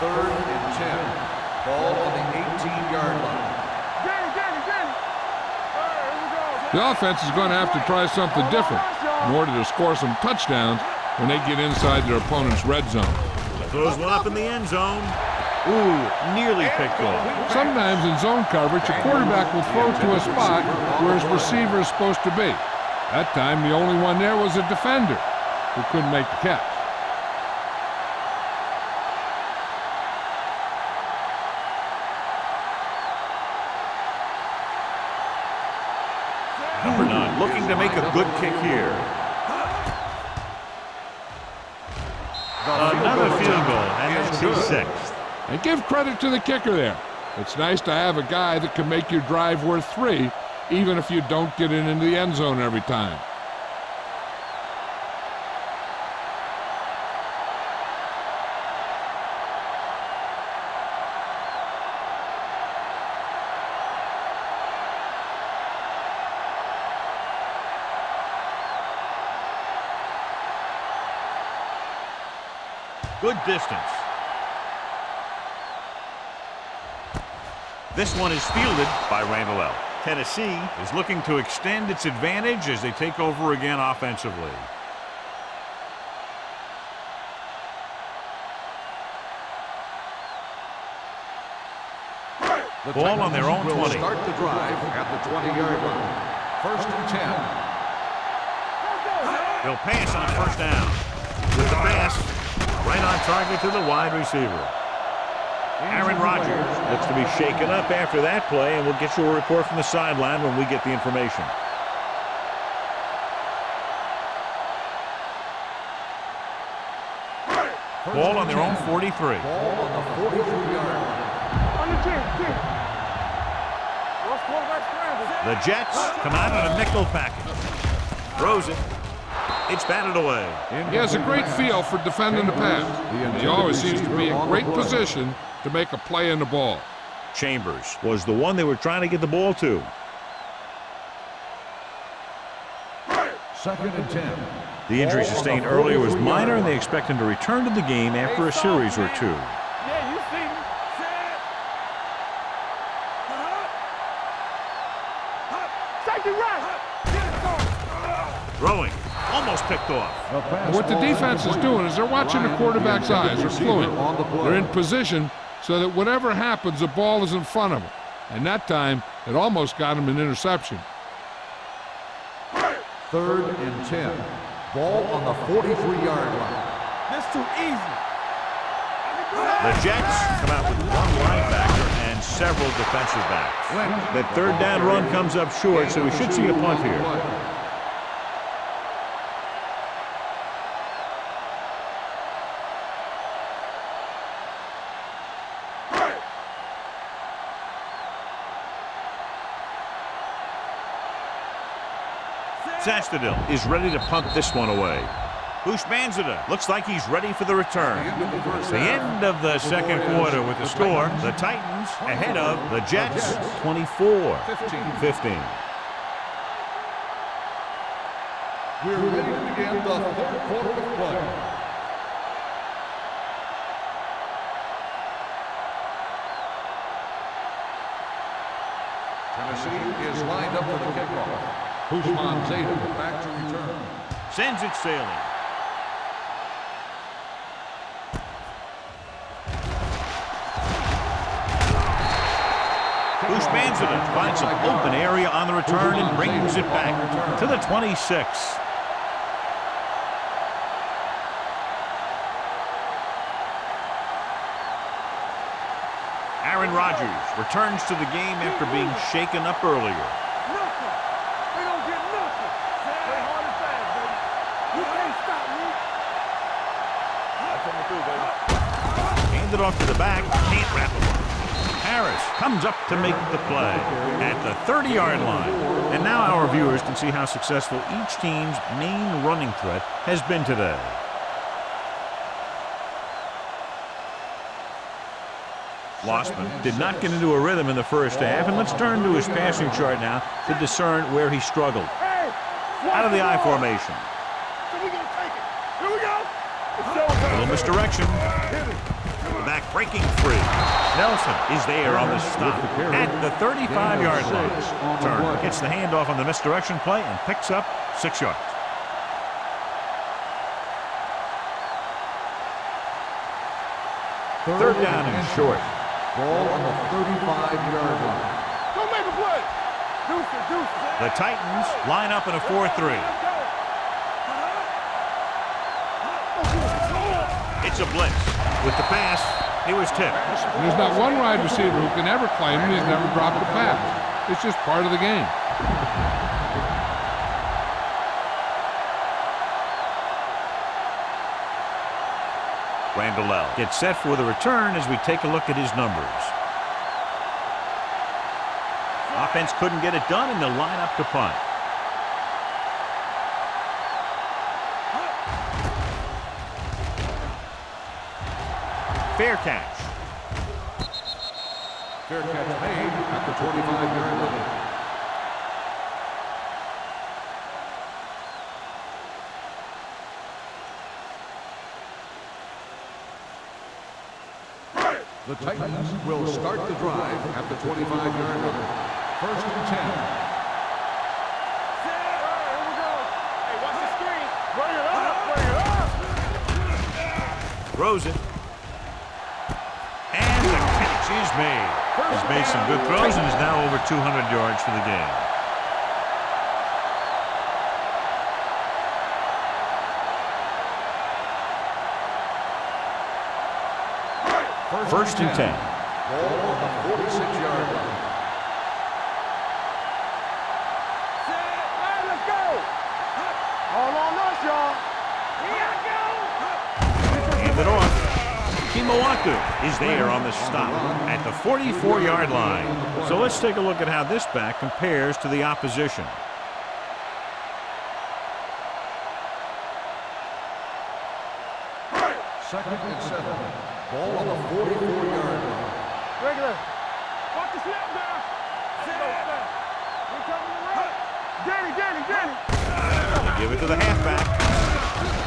Third and 10. Ball on the 18-yard line. The offense is going to have to try something different in order to score some touchdowns when they get inside their opponent's red zone. Throws one up in the end zone. Ooh, nearly picked off. Sometimes in zone coverage, a quarterback will throw to a spot where his receiver is supposed to be. That time, the only one there was a defender who couldn't make the catch. Number 9 looking to make a good kick here. Another field goal, and it's his 6th. And give credit to the kicker there. It's nice to have a guy that can make your drive worth 3, even if you don't get it into the end zone every time. Good distance. This one is fielded by Randall. Tennessee is looking to extend its advantage as they take over again offensively. The Ball on their own Titans 20. will start the drive at the 20-yard line. First and 10. They'll pass on first down. With the pass, right on target to the wide receiver. Aaron Rodgers looks to be shaken up after that play, and we'll get you a report from the sideline when we get the information. Ball on their own 43. Ball on the 43-yard line. On the 10. What's quarterback scramble? The Jets come out on a nickel package. Throws it. It's batted away. He has a great feel for defending the pass. He always seems to be in great position to make a play in the ball. Chambers was the one they were trying to get the ball to. Second and 10. The injury sustained earlier was minor, and they expect him to return to the game after a series or two. Yeah, you see me. Safety right. Throwing. Almost picked off. What the defense is doing is they're watching the quarterback's eyes. They're fluent. They're in position so that whatever happens, the ball is in front of them. And that time, it almost got him an interception. Third and 10. Ball on the 43-yard line. That's too easy. The Jets come out with one linebacker and several defensive backs. That third down run comes up short, so we should see a punt here. Sastadil is ready to punt this one away. Bushmanzada looks like he's ready for the return. The end of the second quarter with the score. The Titans ahead of the Jets 24-15. We're ready to begin the third quarter of play. Tennessee is lined up for the kickoff. Bushmanzada back to return. Sends it sailing. Bushmanzada finds an open area on the return and brings it back to the 26. Aaron Rodgers returns to the game after being shaken up earlier. Handed off to the back, can't wrap him up. Harris comes up to make the play at the 30-yard line. And now our viewers can see how successful each team's main running threat has been today. Lossman did not get into a rhythm in the first half, and let's turn to his passing chart now to discern where he struggled. Out of the I formation. A little misdirection. Back breaking free. Nelson is there on the stop at the 35-yard line. Turner gets the handoff on the misdirection play and picks up 6 yards. Third down and short. Ball on the 35-yard line. Don't make a play. The Titans line up in a 4-3. It's a blitz. With the pass, he was tipped. There's not one wide receiver who can ever claim he's never dropped a pass. It's just part of the game. Randall gets set for the return as we take a look at his numbers. Offense couldn't get it done, and they'll line up to punt. Fair catch. Fair catch made at the 25-yard line. The Titans will start the drive at the 25-yard line. First and 10. Throws it. And the catch is made. He's made some good throws and is now over 200 yards for the game. First and 10. Ball on the 46-yard line. Let's go. All on us, y'all. Here I go. Hand it off. Kimawaku is there on the stop at the 44-yard line. So let's take a look at how this back compares to the opposition. Second and 7. Ball on the 44-yard line. Regular. Watch the snap now. We coming around. Danny. They give it to the halfback.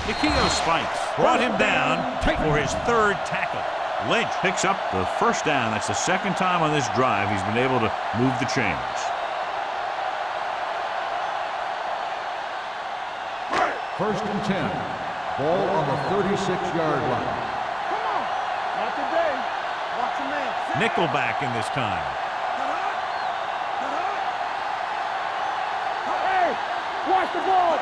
Nikio spikes. Brought him down for his third tackle. Lynch picks up the first down. That's the second time on this drive he's been able to move the chains. First and 10. Ball on the 36-yard line. Come on. Not today. Watch your man. Nickelback in this time. Hey, watch the ball.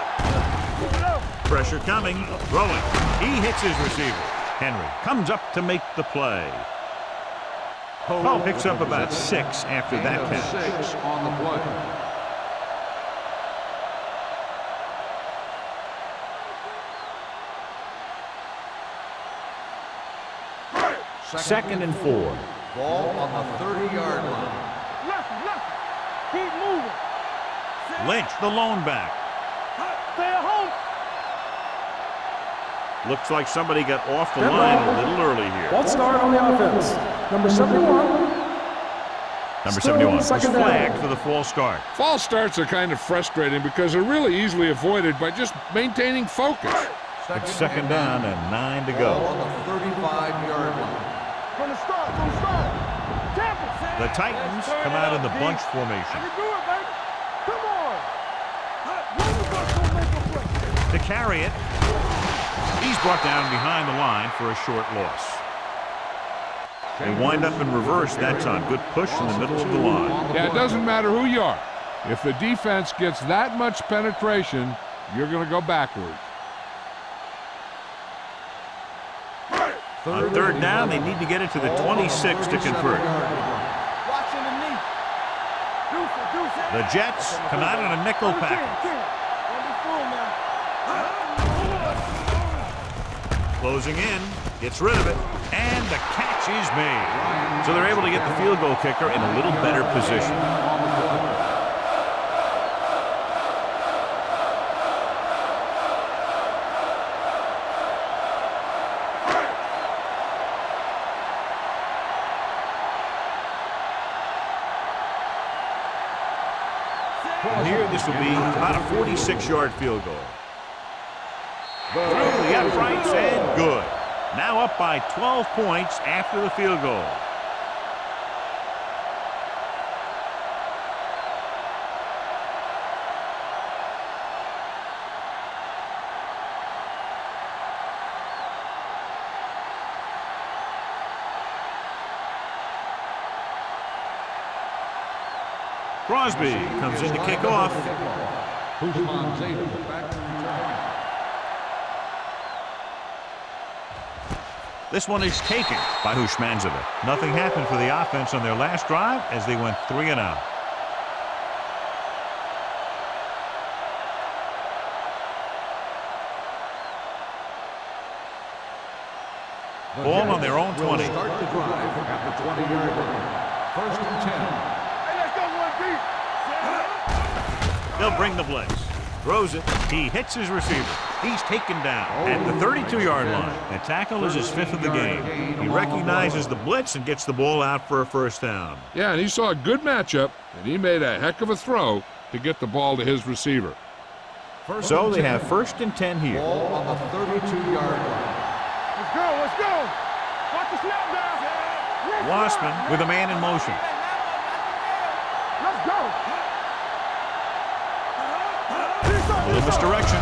Keep it up. Pressure coming. Throwing. He hits his receiver. Henry comes up to make the play. Paul picks up about 6 after that catch. 6 on the play. Second and 4. Ball on the 30-yard line. Left. Keep moving. Lynch, the lone back. Stay at home. Looks like somebody got off the line a little early here. False start on the offense. Number 71. Number Still 71 was second down. flagged for the false start. False starts are kind of frustrating because they're really easily avoided by just maintaining focus. It's second down and 9 to Ball go. on the 35-yard line. From the start. Tampa. The Titans come out in the bunch formation. You do it, baby. Come on. One of us gonna make a play. To carry it, he's brought down behind the line for a short loss. They wind up in reverse that time. Good push in the middle of the line. Yeah, it doesn't matter who you are. If the defense gets that much penetration, you're going to go backwards. On third down, they need to get it to the 26 to convert. Watching the knee. Deuce. The Jets come out in a nickel package. Don't be fooled now. Closing in, gets rid of it, and the catch is made. So they're able to get the field goal kicker in a little better position. And here, this will be about a 46-yard field goal. Through the uprights and good. Now up by 12 points after the field goal. Crosby comes in to kick off. Guzman Zeta back to return. This one is taken by Hushmanzada. Nothing happened for the offense on their last drive as they went 3 and out. Ball on their own 20. Start the drive at the 20-yard line. First and 10. Hey, let's go one deep. They'll bring the blitz. Throws it. He hits his receiver. He's taken down at the 32-yard line. The tackle is his 5th of the game. He recognizes the blitz and gets the ball out for a first down. Yeah, and he saw a good matchup, and he made a heck of a throw to get the ball to his receiver. So they have first and 10 here. Ball on the 32-yard line. Let's go. Watch the snap down. Wassman with a man in motion. Let's go. A little misdirection.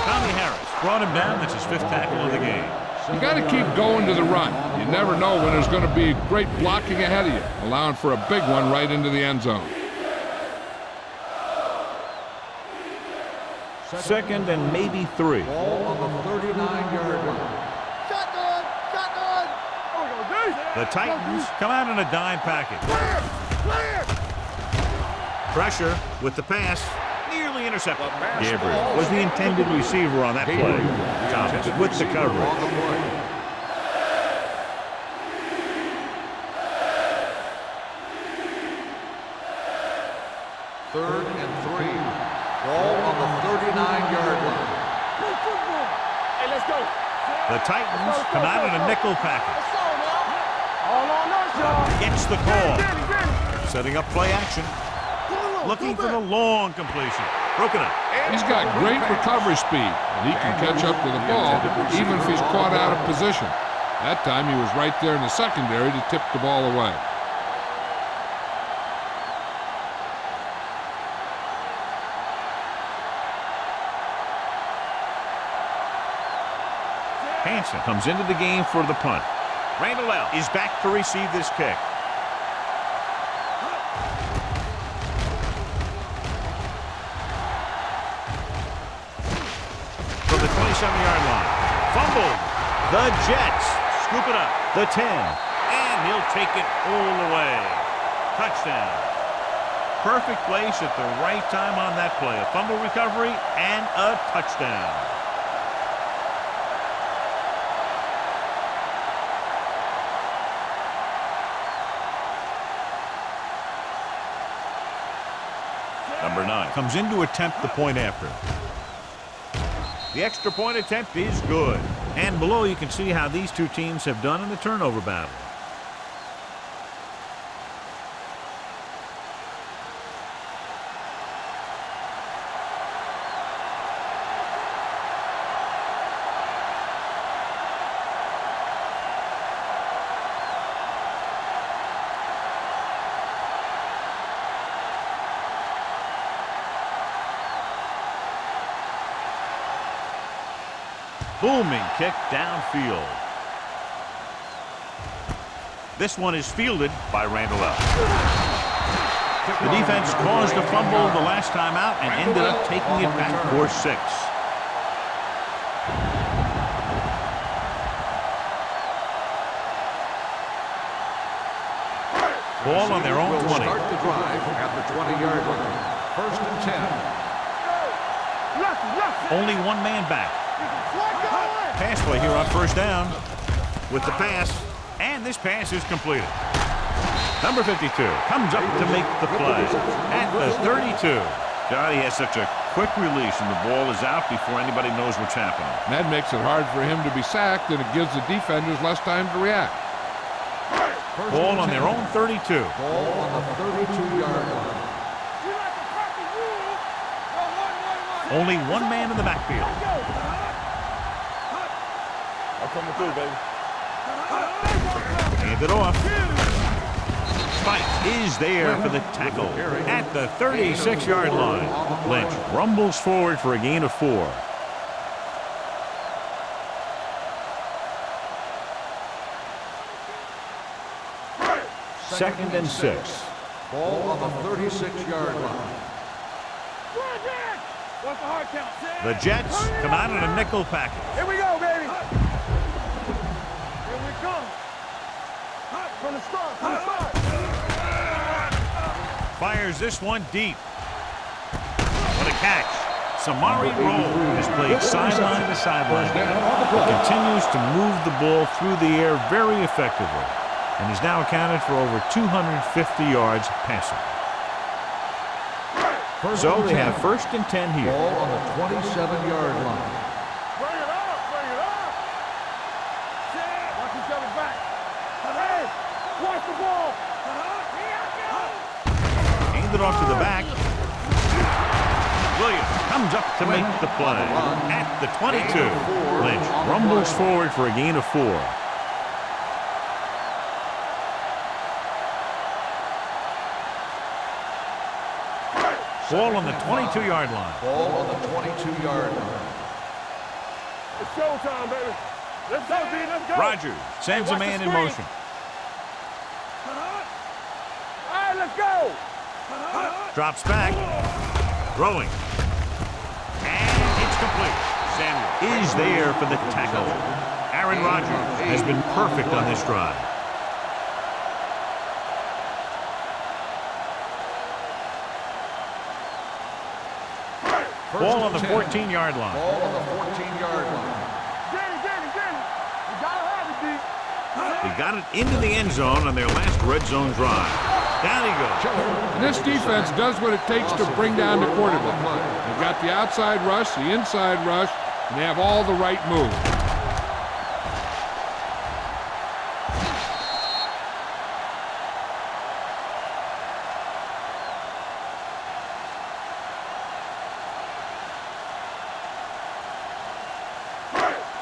Tommy Harris brought him down. That's his 5th tackle of the game. You got to keep going to the run. You never know when there's going to be great blocking ahead of you, allowing for a big one right into the end zone. 2nd and maybe 3. Ball on the 39-yard line. Shotgun. Shotgun. The Titans come out in a dime package. Clear. Pressure with the pass. Nearly intercepted. Gabriel was the intended receiver on that play. Thomas with the coverage. Third and 3. Ball on the 39-yard line. Hey, let's go. The Titans come out in a nickel package. All on us, y'all. Gets the call. Setting up play action. Looking for the long completion. Broken up. He's got great recovery speed, and he can catch up to the ball even if he's caught out of position. That time he was right there in the secondary to tip the ball away. Hansen comes into the game for the punt. Randall is back to receive this kick. From the 27-yard line. Fumbled. The Jets scoop it up. The 10. And he'll take it all the way. Touchdown. Perfect place at the right time on that play. A fumble recovery and a touchdown. Number 9 comes in to attempt the point after. The extra point attempt is good. And below you can see how these two teams have done in the turnover battle. Booming kick downfield. This one is fielded by Randall. The defense caused a fumble the last time out and ended up taking it back for 6. Ball on their own 20. Start the drive at the 20-yard line. 1st and 10. Only one man back. Pass play here on 1st down with the pass, and this pass is completed. Number 52 comes up to make the play at the 32. God, he has such a quick release, and the ball is out before anybody knows what's happening. That makes it hard for him to be sacked, and it gives the defenders less time to react. Ball on their own 32. Ball on the 32-yard line. Only one man in the backfield. I'm coming through, baby. Hand it off. Spike is there for the tackle at the 36-yard line. Lynch rumbles forward for a gain of 4. Second and 6. Ball on the 36-yard line. What's the hard count? The Jets come out in a nickel package. Here we go, baby. Here we come. From the start. Fires this one deep. What a catch. Samari Rolle has played sideline to sideline. Continues to move the ball through the air very effectively. And he's now accounted for over 250 yards passing. So they have 1st and 10 here. Ball on the 27-yard line. Bring it up. Watch each other back. Hey, watch the ball. Hand it off to the back. Williams comes up to make the play at the 22. Lynch rumbles forward for a gain of 4. Ball on the 22-yard line. Ball on the 22-yard line. It's showtime, baby. Let's go, D. Let's go. Rogers sends a man in motion. All right, let's go. Drops back. Throwing. And it's complete. Samuel is there for the tackle. Aaron Rodgers has been perfect on this drive. Ball on the 14-yard line. Ball on the 14-yard line. You gotta have it, D. They got it into the end zone on their last red zone drive. Down he goes. And this defense does what it takes to bring down the quarterback. They've got the outside rush, the inside rush, and they have all the right moves.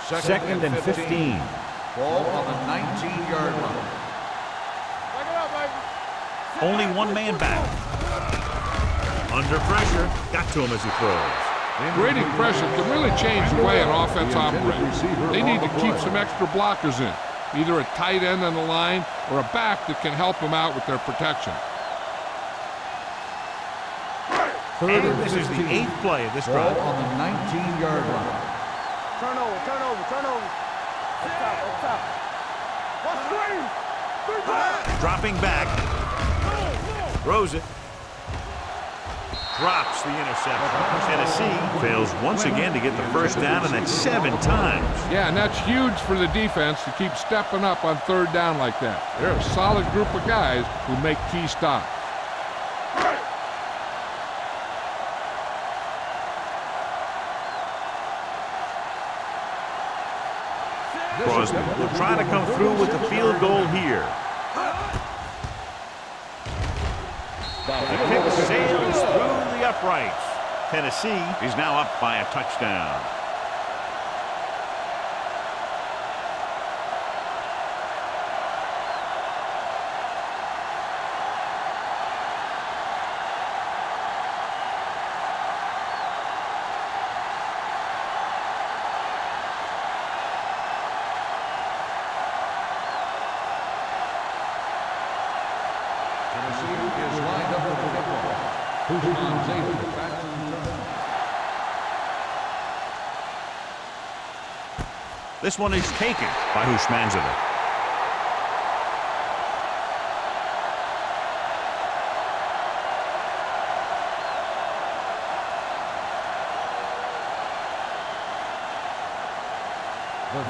Second and 15. Ball on the 19-yard line. Back it up, baby. Only one man back. Under pressure. Got to him as he throws. Creating pressure can really change the way an offense operates. They need to keep some extra blockers in, either a tight end on the line or a back that can help them out with their protection. And this is the 8th play of this Ball drive. on the 19-yard line. Turn over. Up top. What's screen? 3 points. Dropping back. Throws it. Drops the interception. Tennessee fails once again to get the first down, and that's 7 times. Yeah, and that's huge for the defense to keep stepping up on third down like that. They're a solid group of guys who make key stops. Crosby will try to come through with the field goal here. The kick sails through the uprights. Tennessee is now up by a touchdown. Tennessee is lined up with the football. Hushman Zeta back to return. This one is taken by Hushmanzadeh.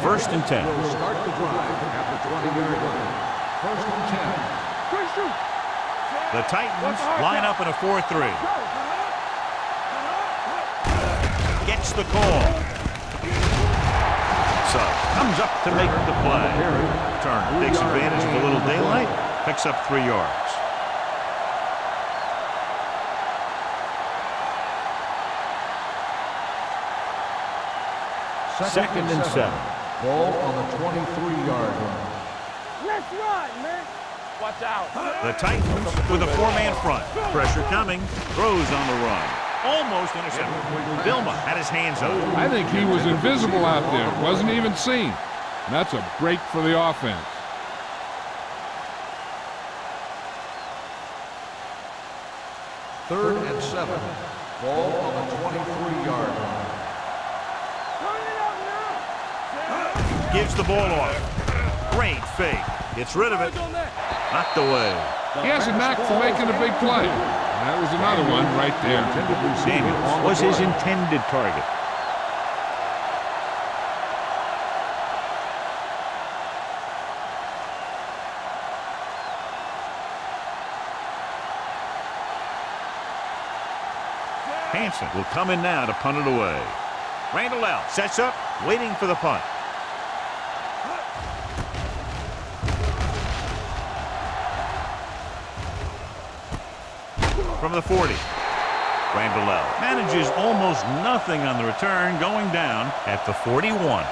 First and 10. Will start the drive at the 20-yard line. First and 10. The Titans line up in a 4-3. Gets the call. So comes up to make the play. Turner takes advantage of a little daylight, picks up 3 yards. Second and 7. Ball on the 23-yard line. Let's run, man. Watch out. The Titans with a 4-man front. Pressure coming. Throws on the run. Almost intercepted. Vilma had his hands up. I think he was invisible out there. Wasn't even seen. And that's a break for the offense. Third and 7. Ball on the 23-yard line. Gives the ball off. Great fake. Gets rid of it. Knocked away. He has a knack for making a big play. And that was another one right there. Daniels was his intended target. Hansen will come in now to punt it away. Randall L. sets up, waiting for the punt. From the 40. Randall L. manages almost nothing on the return, going down at the 41.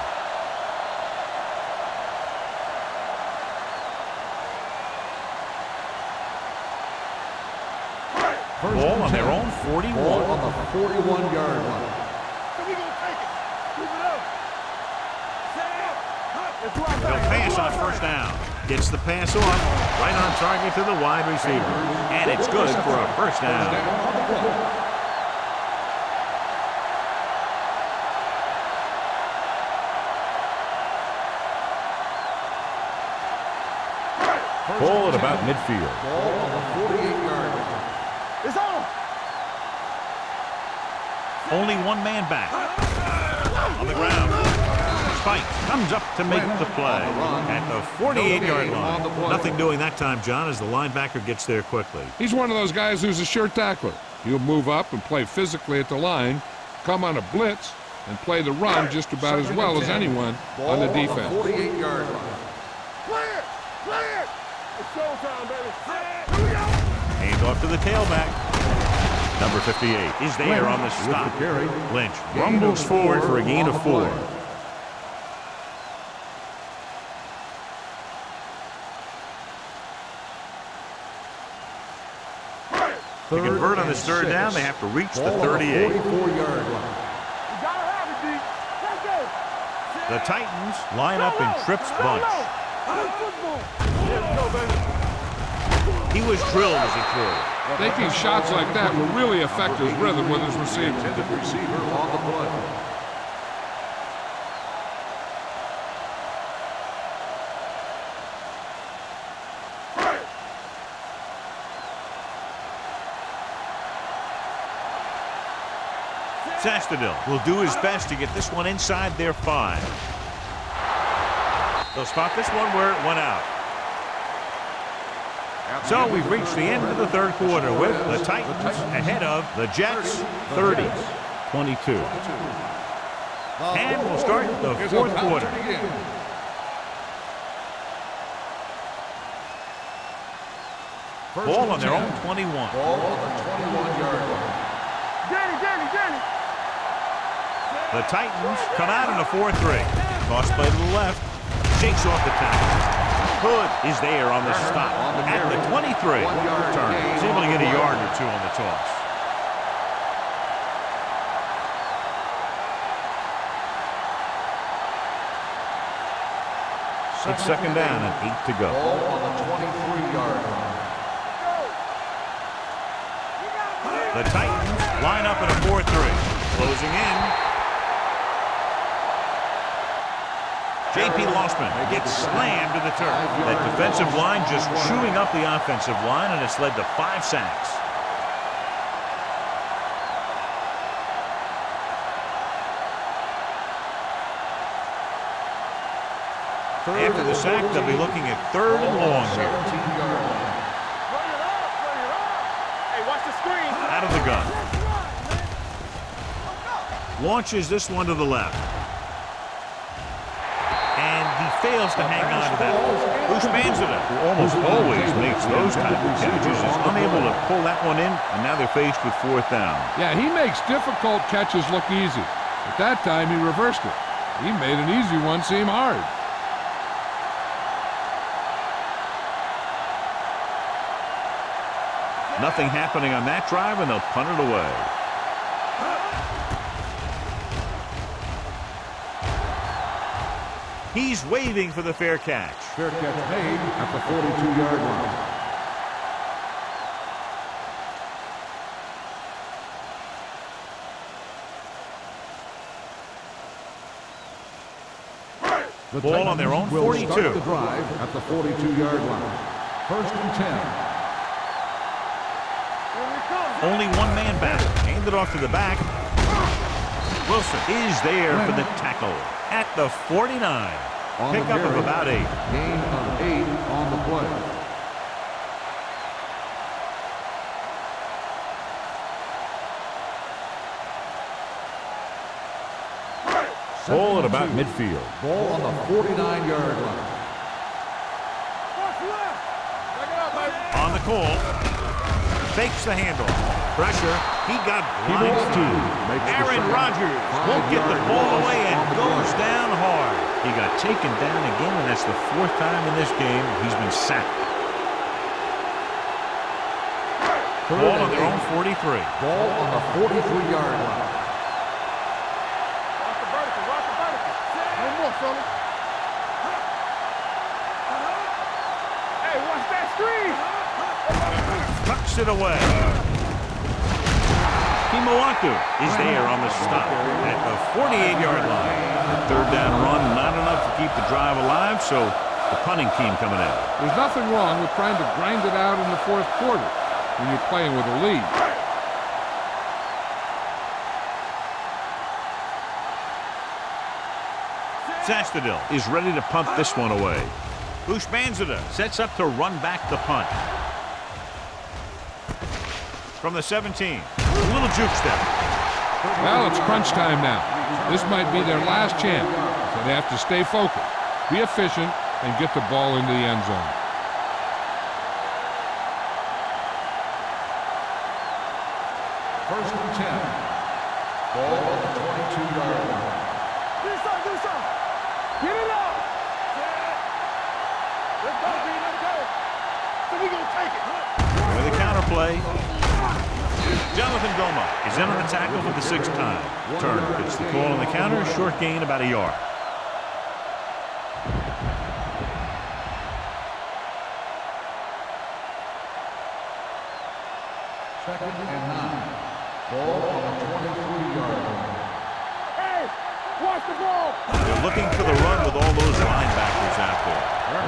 Ball on their own 41. Ball on the 41-yard line. So we gonna take it. Keep it up. They'll pass on first down. Gets the pass off. Right on target to the wide receiver. And it's good for a first down. On the play. Ball at about midfield. Ball on the 48-yard line. It's on. Only one man back. On the ground. Spike comes up to make the play at the 48-yard line. Nothing doing that time, John, as the linebacker gets there quickly. He's one of those guys who's a sure tackler. He'll move up and play physically at the line, come on a blitz, and play the run just about as well as anyone on the defense. 48-yard line. Clear. Clear. It's showtime, baby. Here we go. Hand off to the tailback. Number 58 is there on the stop. Lynch rumbles forward for a gain of 4. To convert on this third down, they have to reach the 38. 44-yard line. You gotta have it, D. Let's go. The Titans line up in trips bunch. Good football. Let's go, baby. He was drilled as he threw. Taking shots like that will really affect his rhythm with his receivers. Intended receiver on the play. Sastadil will do his best to get this one inside their 5. They'll spot this one where it went out. So we've reached the end of the third quarter with the Titans ahead of the Jets 30-22. And we'll start the fourth quarter. Ball on their own 21. Ball on the 21-yard line. Danny. The Titans come out in a 4-3. Toss play to the left. Shakes off the tackle. Hood is there on the stop at the 23. Turn. He's able to get a yard or 2 on the toss. It's second down and 8 to go. Ball on the 23-yard line. The Titans line up in a 4-3. Closing in. J.P. Lossman gets slammed to the turf. That defensive line just chewing up the offensive line, and it's led to 5 sacks. After the sack, they'll be looking at 3rd and long here. 17-yard line. Bring it up. Hey, watch the screen. Out of the gun. Launches this one to the left. And he fails to hang on to that. Bruce Manzada, who almost always makes those type of catches, is unable to pull that one in, and now they're faced with 4th down. Yeah, he makes difficult catches look easy. At that time, he reversed it. He made an easy one seem hard. Nothing happening on that drive, and they'll punt it away. He's waving for the fair catch. Fair catch made at the 42-yard line. The Ball on their own will 42. Start the drive at the 42-yard line. 1st and 10. Only one man back. Handed off to the back. Wilson is there for the tackle at the 49. Pickup of about 8. Gain of 8 on the play. Ball at about midfield. Ball on the 49-yard line. On the call. Fakes the handoff. Pressure. He got blinded. Aaron Rodgers won't get the ball away and goes down hard. He got taken down again, and that's the 4th time in this game he's been sacked. Ball on their own 43. Ball on the 43-yard line. Watch the vertical, watch the vertical. No more, fella. Hey, watch that screen. Tucks it away. Kimawatu is there on the stop at the 48-yard line. The third down run, not enough to keep the drive alive, so the punting team coming in. There's nothing wrong with trying to grind it out in the fourth quarter when you're playing with a lead. Sastadil is ready to punt this one away. Bushmanzada sets up to run back the punt. From the 17, a little juke step. Well, it's crunch time now. This might be their last chance, so they have to stay focused, be efficient, and get the ball into the end zone. First and 10. Ball on the 22-yard line. Do something. Get it up. Let's go, Green, let's go. So we gonna take it. With a counterplay. Jonathan Goma is in on the tackle for the 6th time. Turner gets the call on the counter, short gain about a yard. Second and 9. Ball on the 23-yard line. Hey, watch the ball. They're looking for the run with all those linebackers out there.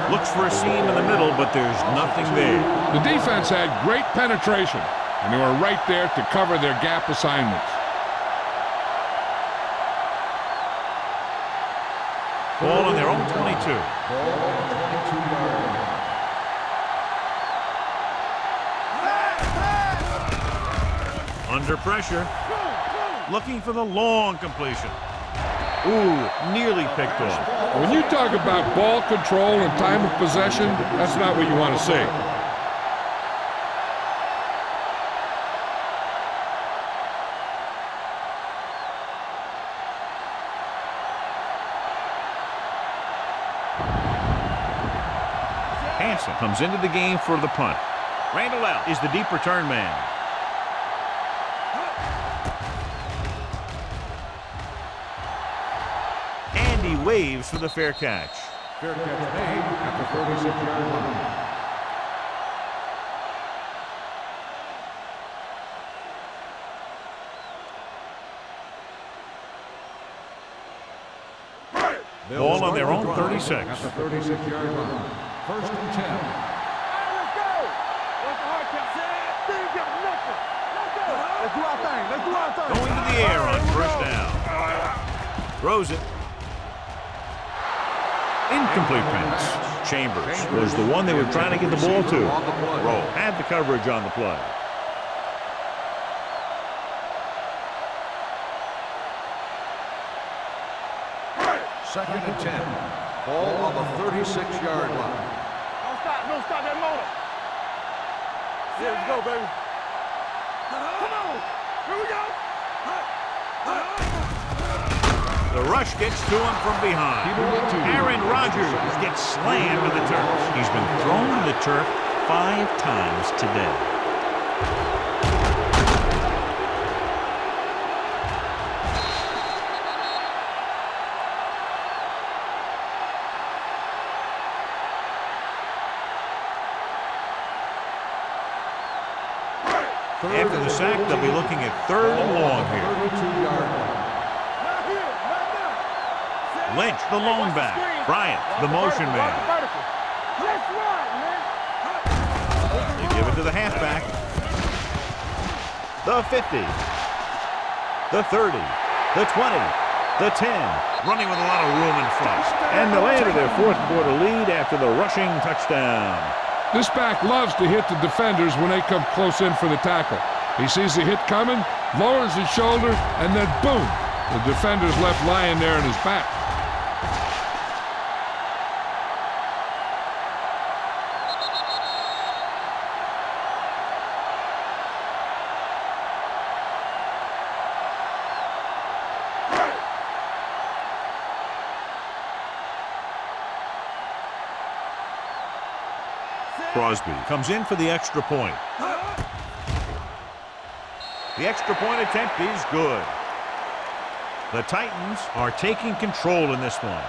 Looks for a seam in the middle, but there's nothing there. The defense had great penetration, and they were right there to cover their gap assignments. Ball on their own 22. Ball on the 22-yard line. Under pressure. Looking for the long completion. Ooh, nearly picked off. When you talk about ball control and time of possession, that's not what you want to see. Hansen comes into the game for the punt. Randall L is the deep return man. Andy waves for the fair catch. Fair catch made at the 36-yard line. Ball on their own 36. At the 36-yard line. First and 10. All right, let's go. What's the hard count? They ain't got nothing. Let's go. Let's do our thing. Let's do our thing. Going to the air on first down. Throws it. Incomplete pass. Chambers was the one they were trying to get the ball to. Rowe had the coverage on the play. Second and 10. Ball on the 36-yard line. Don't stop that motor. Yeah, let's go, baby. Come on. Here we go. The rush gets to him from behind. Aaron Rodgers gets slammed to the turf. He's been thrown to the turf 5 times today. After the sack, they'll be looking at 3rd and long here. 32-yard line. Not here. Not now. Lynch, the lone back. Bryant, the motion man. Let's run, man. They give it to the halfback. The 50. The 30. The 20. The 10. Running with a lot of room in front. And they landed their 4th quarter lead after the rushing touchdown. This back loves to hit the defenders when they come close in for the tackle. He sees the hit coming, lowers his shoulder, and then boom, the defender's left lying there on his back. Crosby comes in for the extra point. The extra point attempt is good. The Titans are taking control in this one.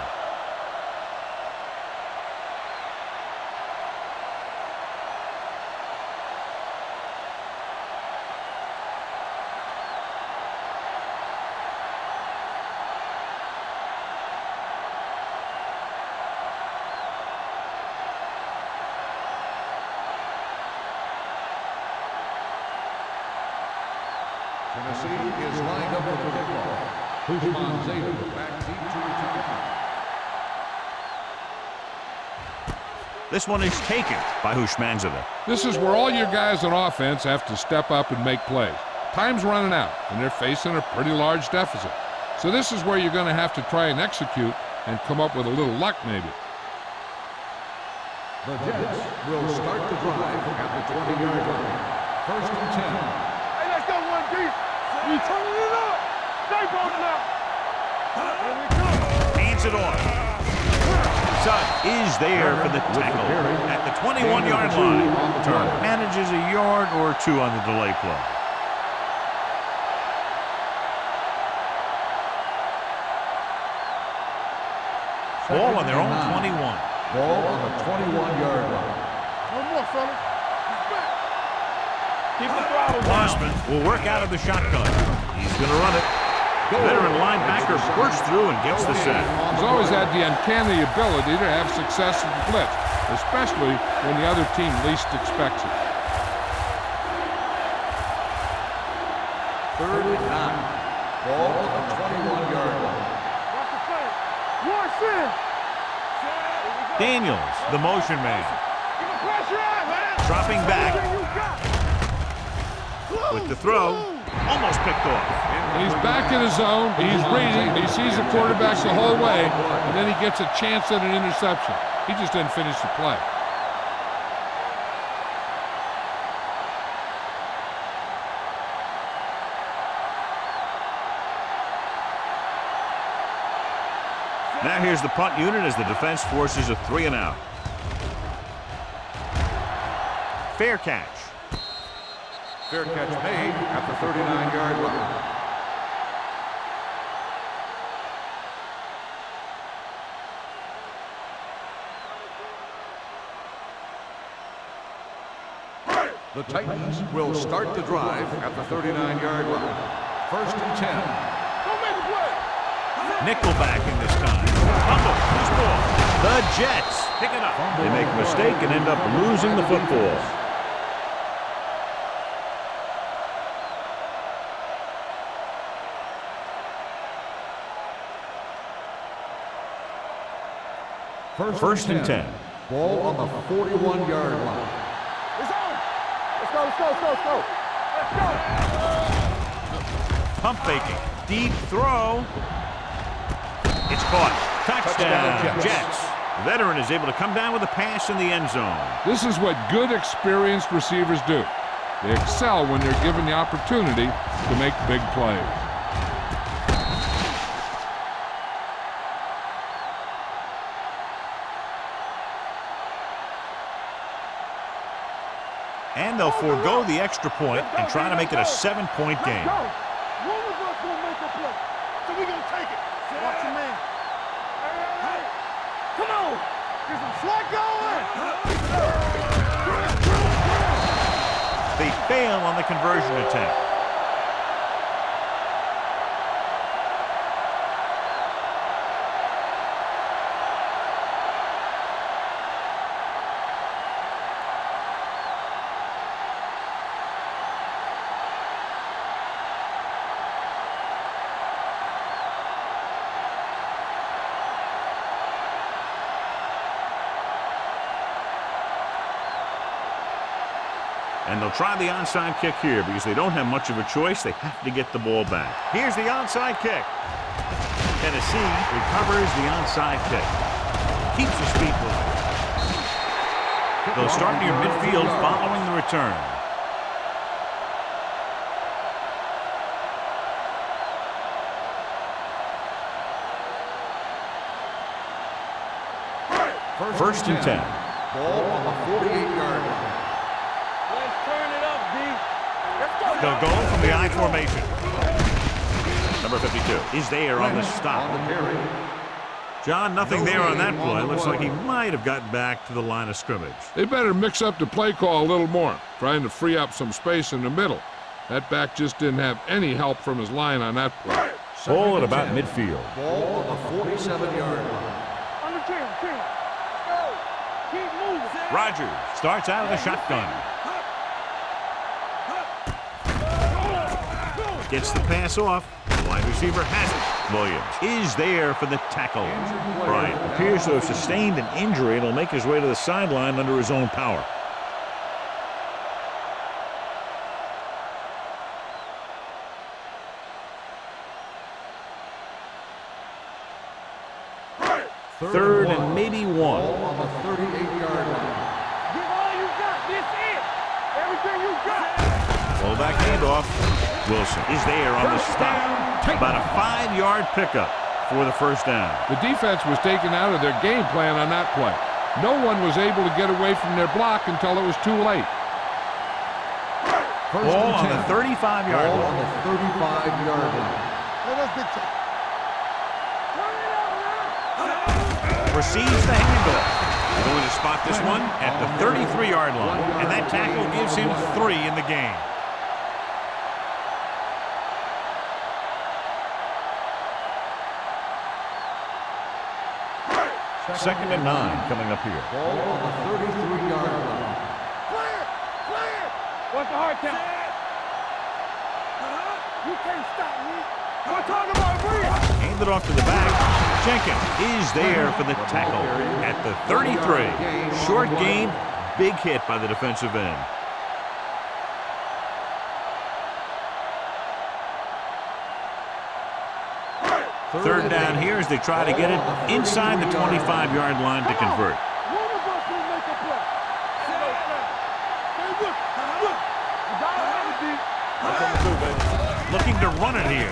Tennessee is lined up for the kickoff. Hushman Zeta back deep to return. This one is taken by Hushmanzada. This is where all your guys on offense have to step up and make plays. Time's running out, and they're facing a pretty large deficit. So this is where you're going to have to try and execute and come up with a little luck maybe. The Jets will start the drive at the 20-yard line. First and 10. Hey, let's go one deep. We turning it up. Stay bolting up. Here we go. Hands it off. Sutton is there for the tackle at the 21-yard line. Turner manages a yard or two on the delay play. Ball on their own 21. Ball on the 21-yard line. One more, fellas. Keep the throttle down. Osman will work out of the shotgun. He's going to run it. Veteran linebacker bursts through and gets the sack. He's always had the uncanny ability to have success in the blitz, especially when the other team least expects it. Third and 9. Ball on the 21-yard line. Watch the play. One sin. Daniels, the motion man, Give the pressure out, man. dropping back Everything you got. with the throw. Almost picked off. He's back in his zone, he's reading, he sees the quarterback the whole way, and then he gets a chance at an interception. He just didn't finish the play. Now here's the punt unit as the defense forces a 3-and-out. Fair catch. Fair catch made at the 39-yard line. The Titans will start the drive at the 39-yard line. First and 10. Don't make a play. Nickelback in this time. Fumble. Loose ball. The Jets pick it up. They make a mistake and end up losing the football. First and 10. Ball on the 41-yard line. It's on. Let's go, let's go, let's go, let's go. Let's go. Pump faking. Deep throw. It's caught. Touchdown, Jets. The veteran is able to come down with a pass in the end zone. This is what good, experienced receivers do. They excel when they're given the opportunity to make big plays. And they'll forego the extra point and try to make it a 7-point game. Let's go. One of us gonna make a play. So we gonna take it. Watch your man. Hey. Come on. Get some slack going. They fail on the conversion attempt. And they'll try the onside kick here because they don't have much of a choice. They have to get the ball back. Here's the onside kick. Tennessee recovers the onside kick. Keeps his feet moving. They'll start near midfield following the return. First and 10. Ball on the 48-yard line. Let's turn it up, D. Let's go, They'll go from the I formation. Number 52 is there on the stop. On the carry. John, nothing there on that play. Looks like he might have gotten back to the line of scrimmage. They better mix up the play call a little more, trying to free up some space in the middle. That back just didn't have any help from his line on that play. Ball at about midfield. Ball on the 47-yard line. On the 10. Go. Keep moving. Rogers starts out of the shotgun. Gets the pass off. The wide receiver has it. Williams is there for the tackle. Bryant appears to have sustained an injury and will make his way to the sideline under his own power. Third and maybe one. Ball on the 38-yard line. Give all you got. This it. Everything you got. Full back handoff. Wilson is there on the stop. About a 5-yard pickup for the first down. The defense was taken out of their game plan on that play. No one was able to get away from their block until it was too late. Ball on the 35-yard Ball line. on the 35-yard line. Let us get checked. Receives the handoff. They're going to spot this one at the 33-yard line. And that tackle gives him 3 in the game. Second and 9 coming up here. Ball on the 33-yard line. Clear. What's the hard count? You can't stop me. I'm talking about breathe. Hand it off to the back. Jenkins is there for the tackle at the 33. Short gain, big hit by the defensive end. Third down here as they try to get it inside the 25-yard line to convert. One of us will make a play. Hey, look. You got to have it, D. I'm coming through, baby. Looking to run it here.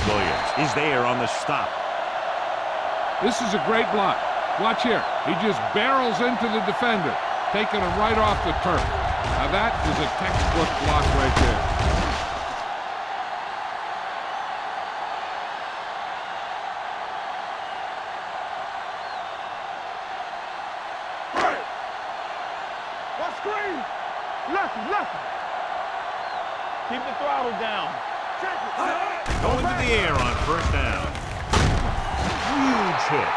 Williams is there on the stop. This is a great block. Watch here. He just barrels into the defender, taking him right off the turf. Now that is a textbook block right there. What screen? Lucky. Keep the throttle down. Check it. Going to the air on first down. Huge hit.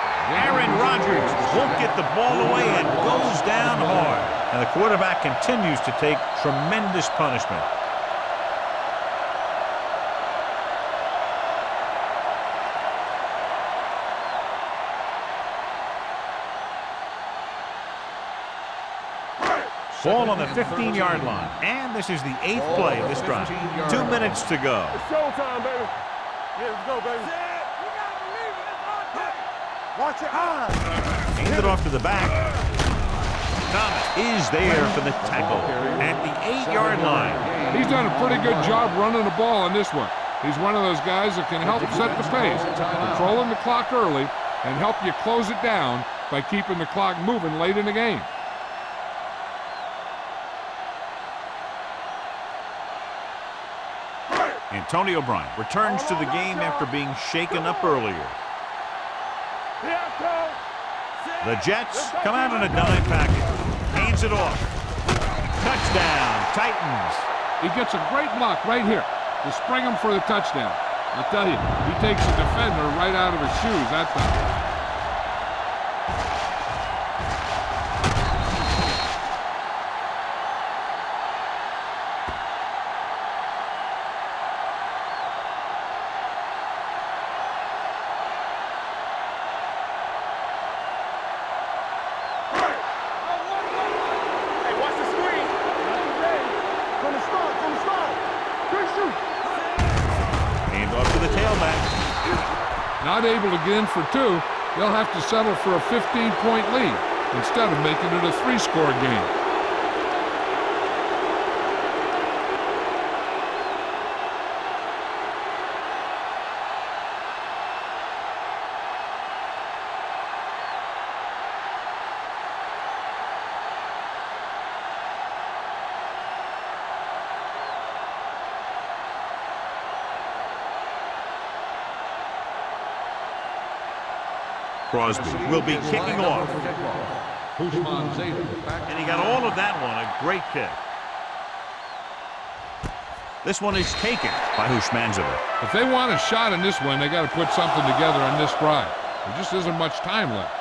Aaron Rodgers won't get the ball away and goes down hard. And the quarterback continues to take tremendous punishment. Ball on the 15-yard line. And this is the 8th play of this drive. 2 minutes to go. It's showtime, baby. Yeah, let's go, baby. You gotta believe it. It's on tape. Watch your eyes. Hand it off to the back. Thomas is there for the tackle at the 8-yard line. He's done a pretty good job running the ball on this one. He's one of those guys that can help set the pace, controlling the clock early, and help you close it down by keeping the clock moving late in the game. Antonio Bryant returns to the game after being shaken up earlier. Here I come. The Jets come out in a dime package. Hands it off. Touchdown, Titans. He gets a great block right here to spring him for the touchdown. I'll tell you, he takes the defender right out of his shoes that time. Hey, watch the screen. From the start. Quick shoot. Hand off to the tailback. Not able to get in for 2, they'll have to settle for a 15-point lead instead of making it a 3-score game. Crosby will be kicking off. And he got all of that one, a great kick. This one is taken by Hushmanzadeh. If they want a shot in this one, they got to put something together on this drive. There just isn't much time left.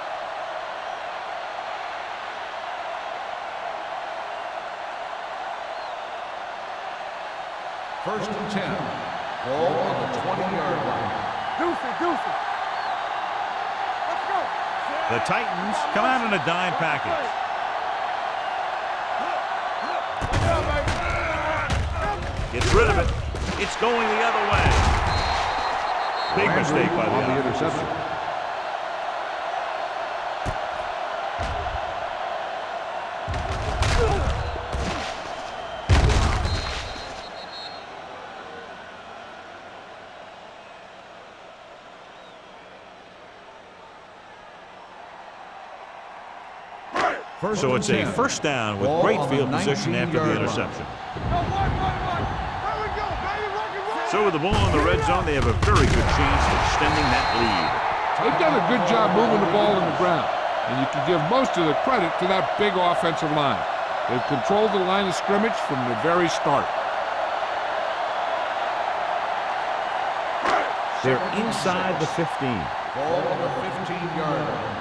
First and 10. Ball on the 20-yard line. Deuce. Let's go. The Titans come out in a dime package. Gets rid of it. It's going the other way. Big mistake by the interception. So it's a first down with great field position after the interception. So with the ball in the red zone, they have a very good chance of extending that lead. They've done a good job moving the ball in the ground, and you can give most of the credit to that big offensive line. They've controlled the line of scrimmage from the very start. They're inside the 15. Ball on the 15-yard line.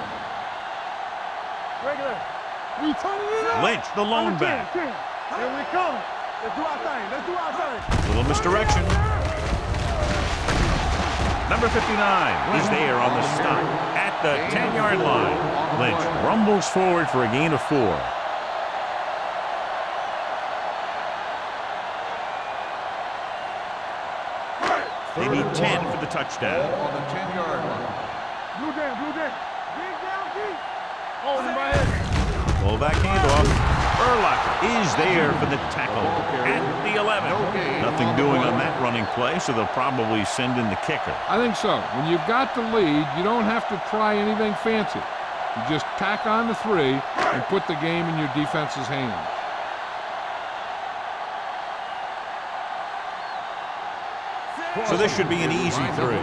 Regular. We turning it up. Lynch, the lone back. Here we come. Let's do our thing. Little misdirection. Number 59 is there on the stop at the 10-yard line. Lynch rumbles forward for a gain of 4. They need 10 for the touchdown. Ball on the 10-yard line. Blue down. Big down, deep. Hold him by head. Full back handoff. Urlacher is there for the tackle at the 11. Nothing doing on that running play, so they'll probably send in the kicker. I think so. When you've got the lead, you don't have to try anything fancy. You just tack on the 3 and put the game in your defense's hands. So this should be an easy 3.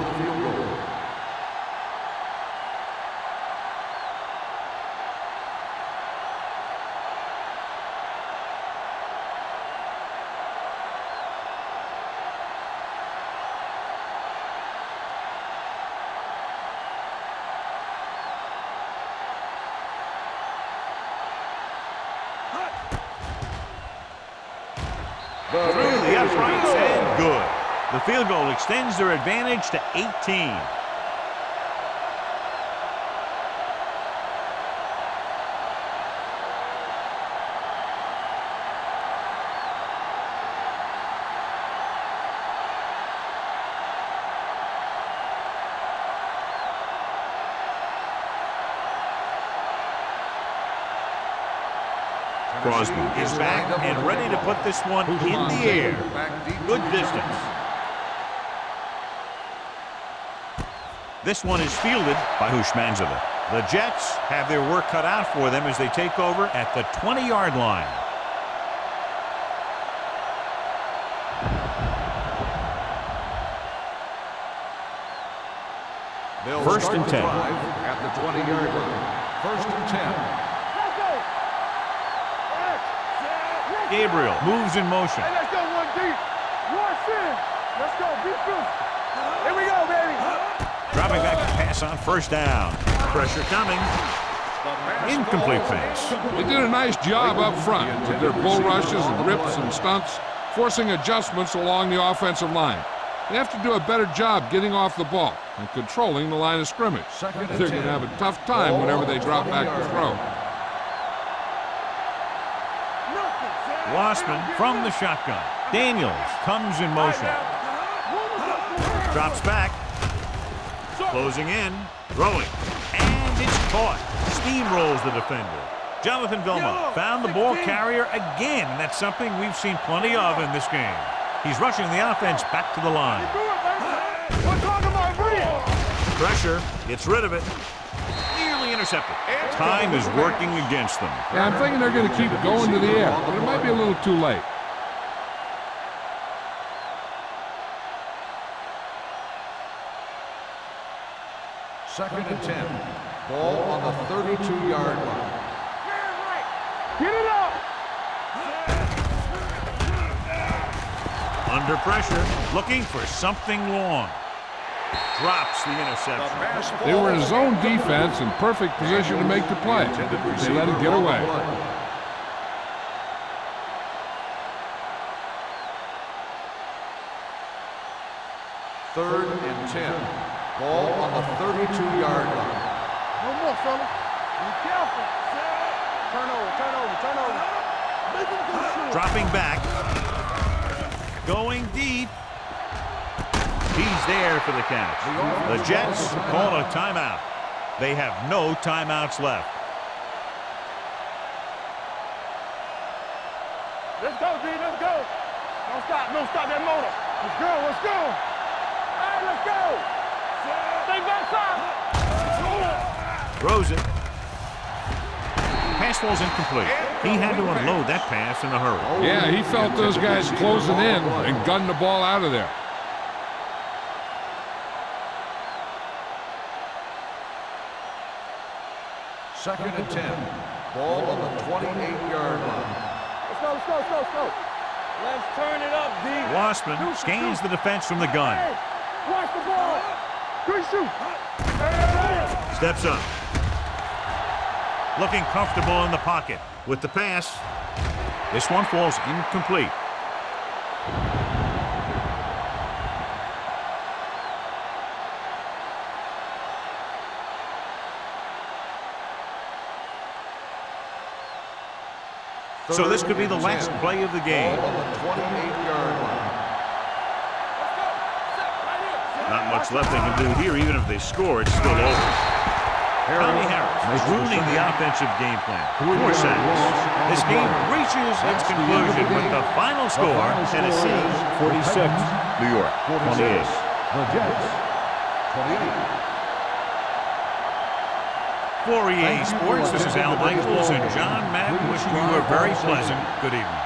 Through the uprights and good. The field goal extends their advantage to 18. Crosby is back and ready to put this one in the air. Good distance. This one is fielded by Hushmanzadeh. The Jets have their work cut out for them as they take over at the 20-yard line. First and 10. At the 20-yard line. First and 10. Gabriel moves in motion. Hey, let's go one deep. Watch in. Let's go. Be good. Here we go, baby. Dropping back to pass on first down. Pressure coming. Incomplete pass. They did a nice job up front with their bull rushes and rips and stunts, forcing adjustments along the offensive line. They have to do a better job getting off the ball and controlling the line of scrimmage. They're going to have a tough time whenever they drop back to throw. Wassman from the shotgun. Daniels comes in motion. Drops back. Closing in. Throwing. And it's caught. Steamrolls the defender. Jonathan Vilma found the ball carrier again, and that's something we've seen plenty of in this game. He's rushing the offense back to the line. Pressure. Gets rid of it. Nearly intercepted. Time is working against them. Yeah, I'm thinking they're going to keep going to the air, but it might be a little too late. Second and 10. Ball on the 32-yard line. Get it up. Under pressure, looking for something long. Drops the interception. They were in zone defense in perfect position to make the play. They let it get away. 3rd and 10. Ball on the 32-yard line. No more, fella. Be careful. Turn over. Make him go short. Dropping back. Going deep. He's there for the catch. The Jets call a timeout. They have no timeouts left. Let's go, D. Let's go. Don't stop that motor. Let's go. All right, let's go. Stay backside. Throws it. Pass falls incomplete. He had to unload that pass in a hurry. Yeah, he felt those guys closing in and gunned the ball out of there. Second and 10. Ball on the 28-yard line. Let's go. Let's turn it up, D. Wassman scans the defense from the gun. Hey, watch the ball. Good shoot. Steps up. Looking comfortable in the pocket. With the pass, this one falls incomplete. So this could be the last play of the game. Ball on the 28-yard line. Not much left they can do here. Even if they score, it's still over. Tommy Harris ruining the offensive game plan. 4 sacks. This game reaches its conclusion with the final score, Tennessee 46, New York 28. The Jets, 28. For EA Sports, this is Al Michaels and John Madden wishing you a very pleasant good evening.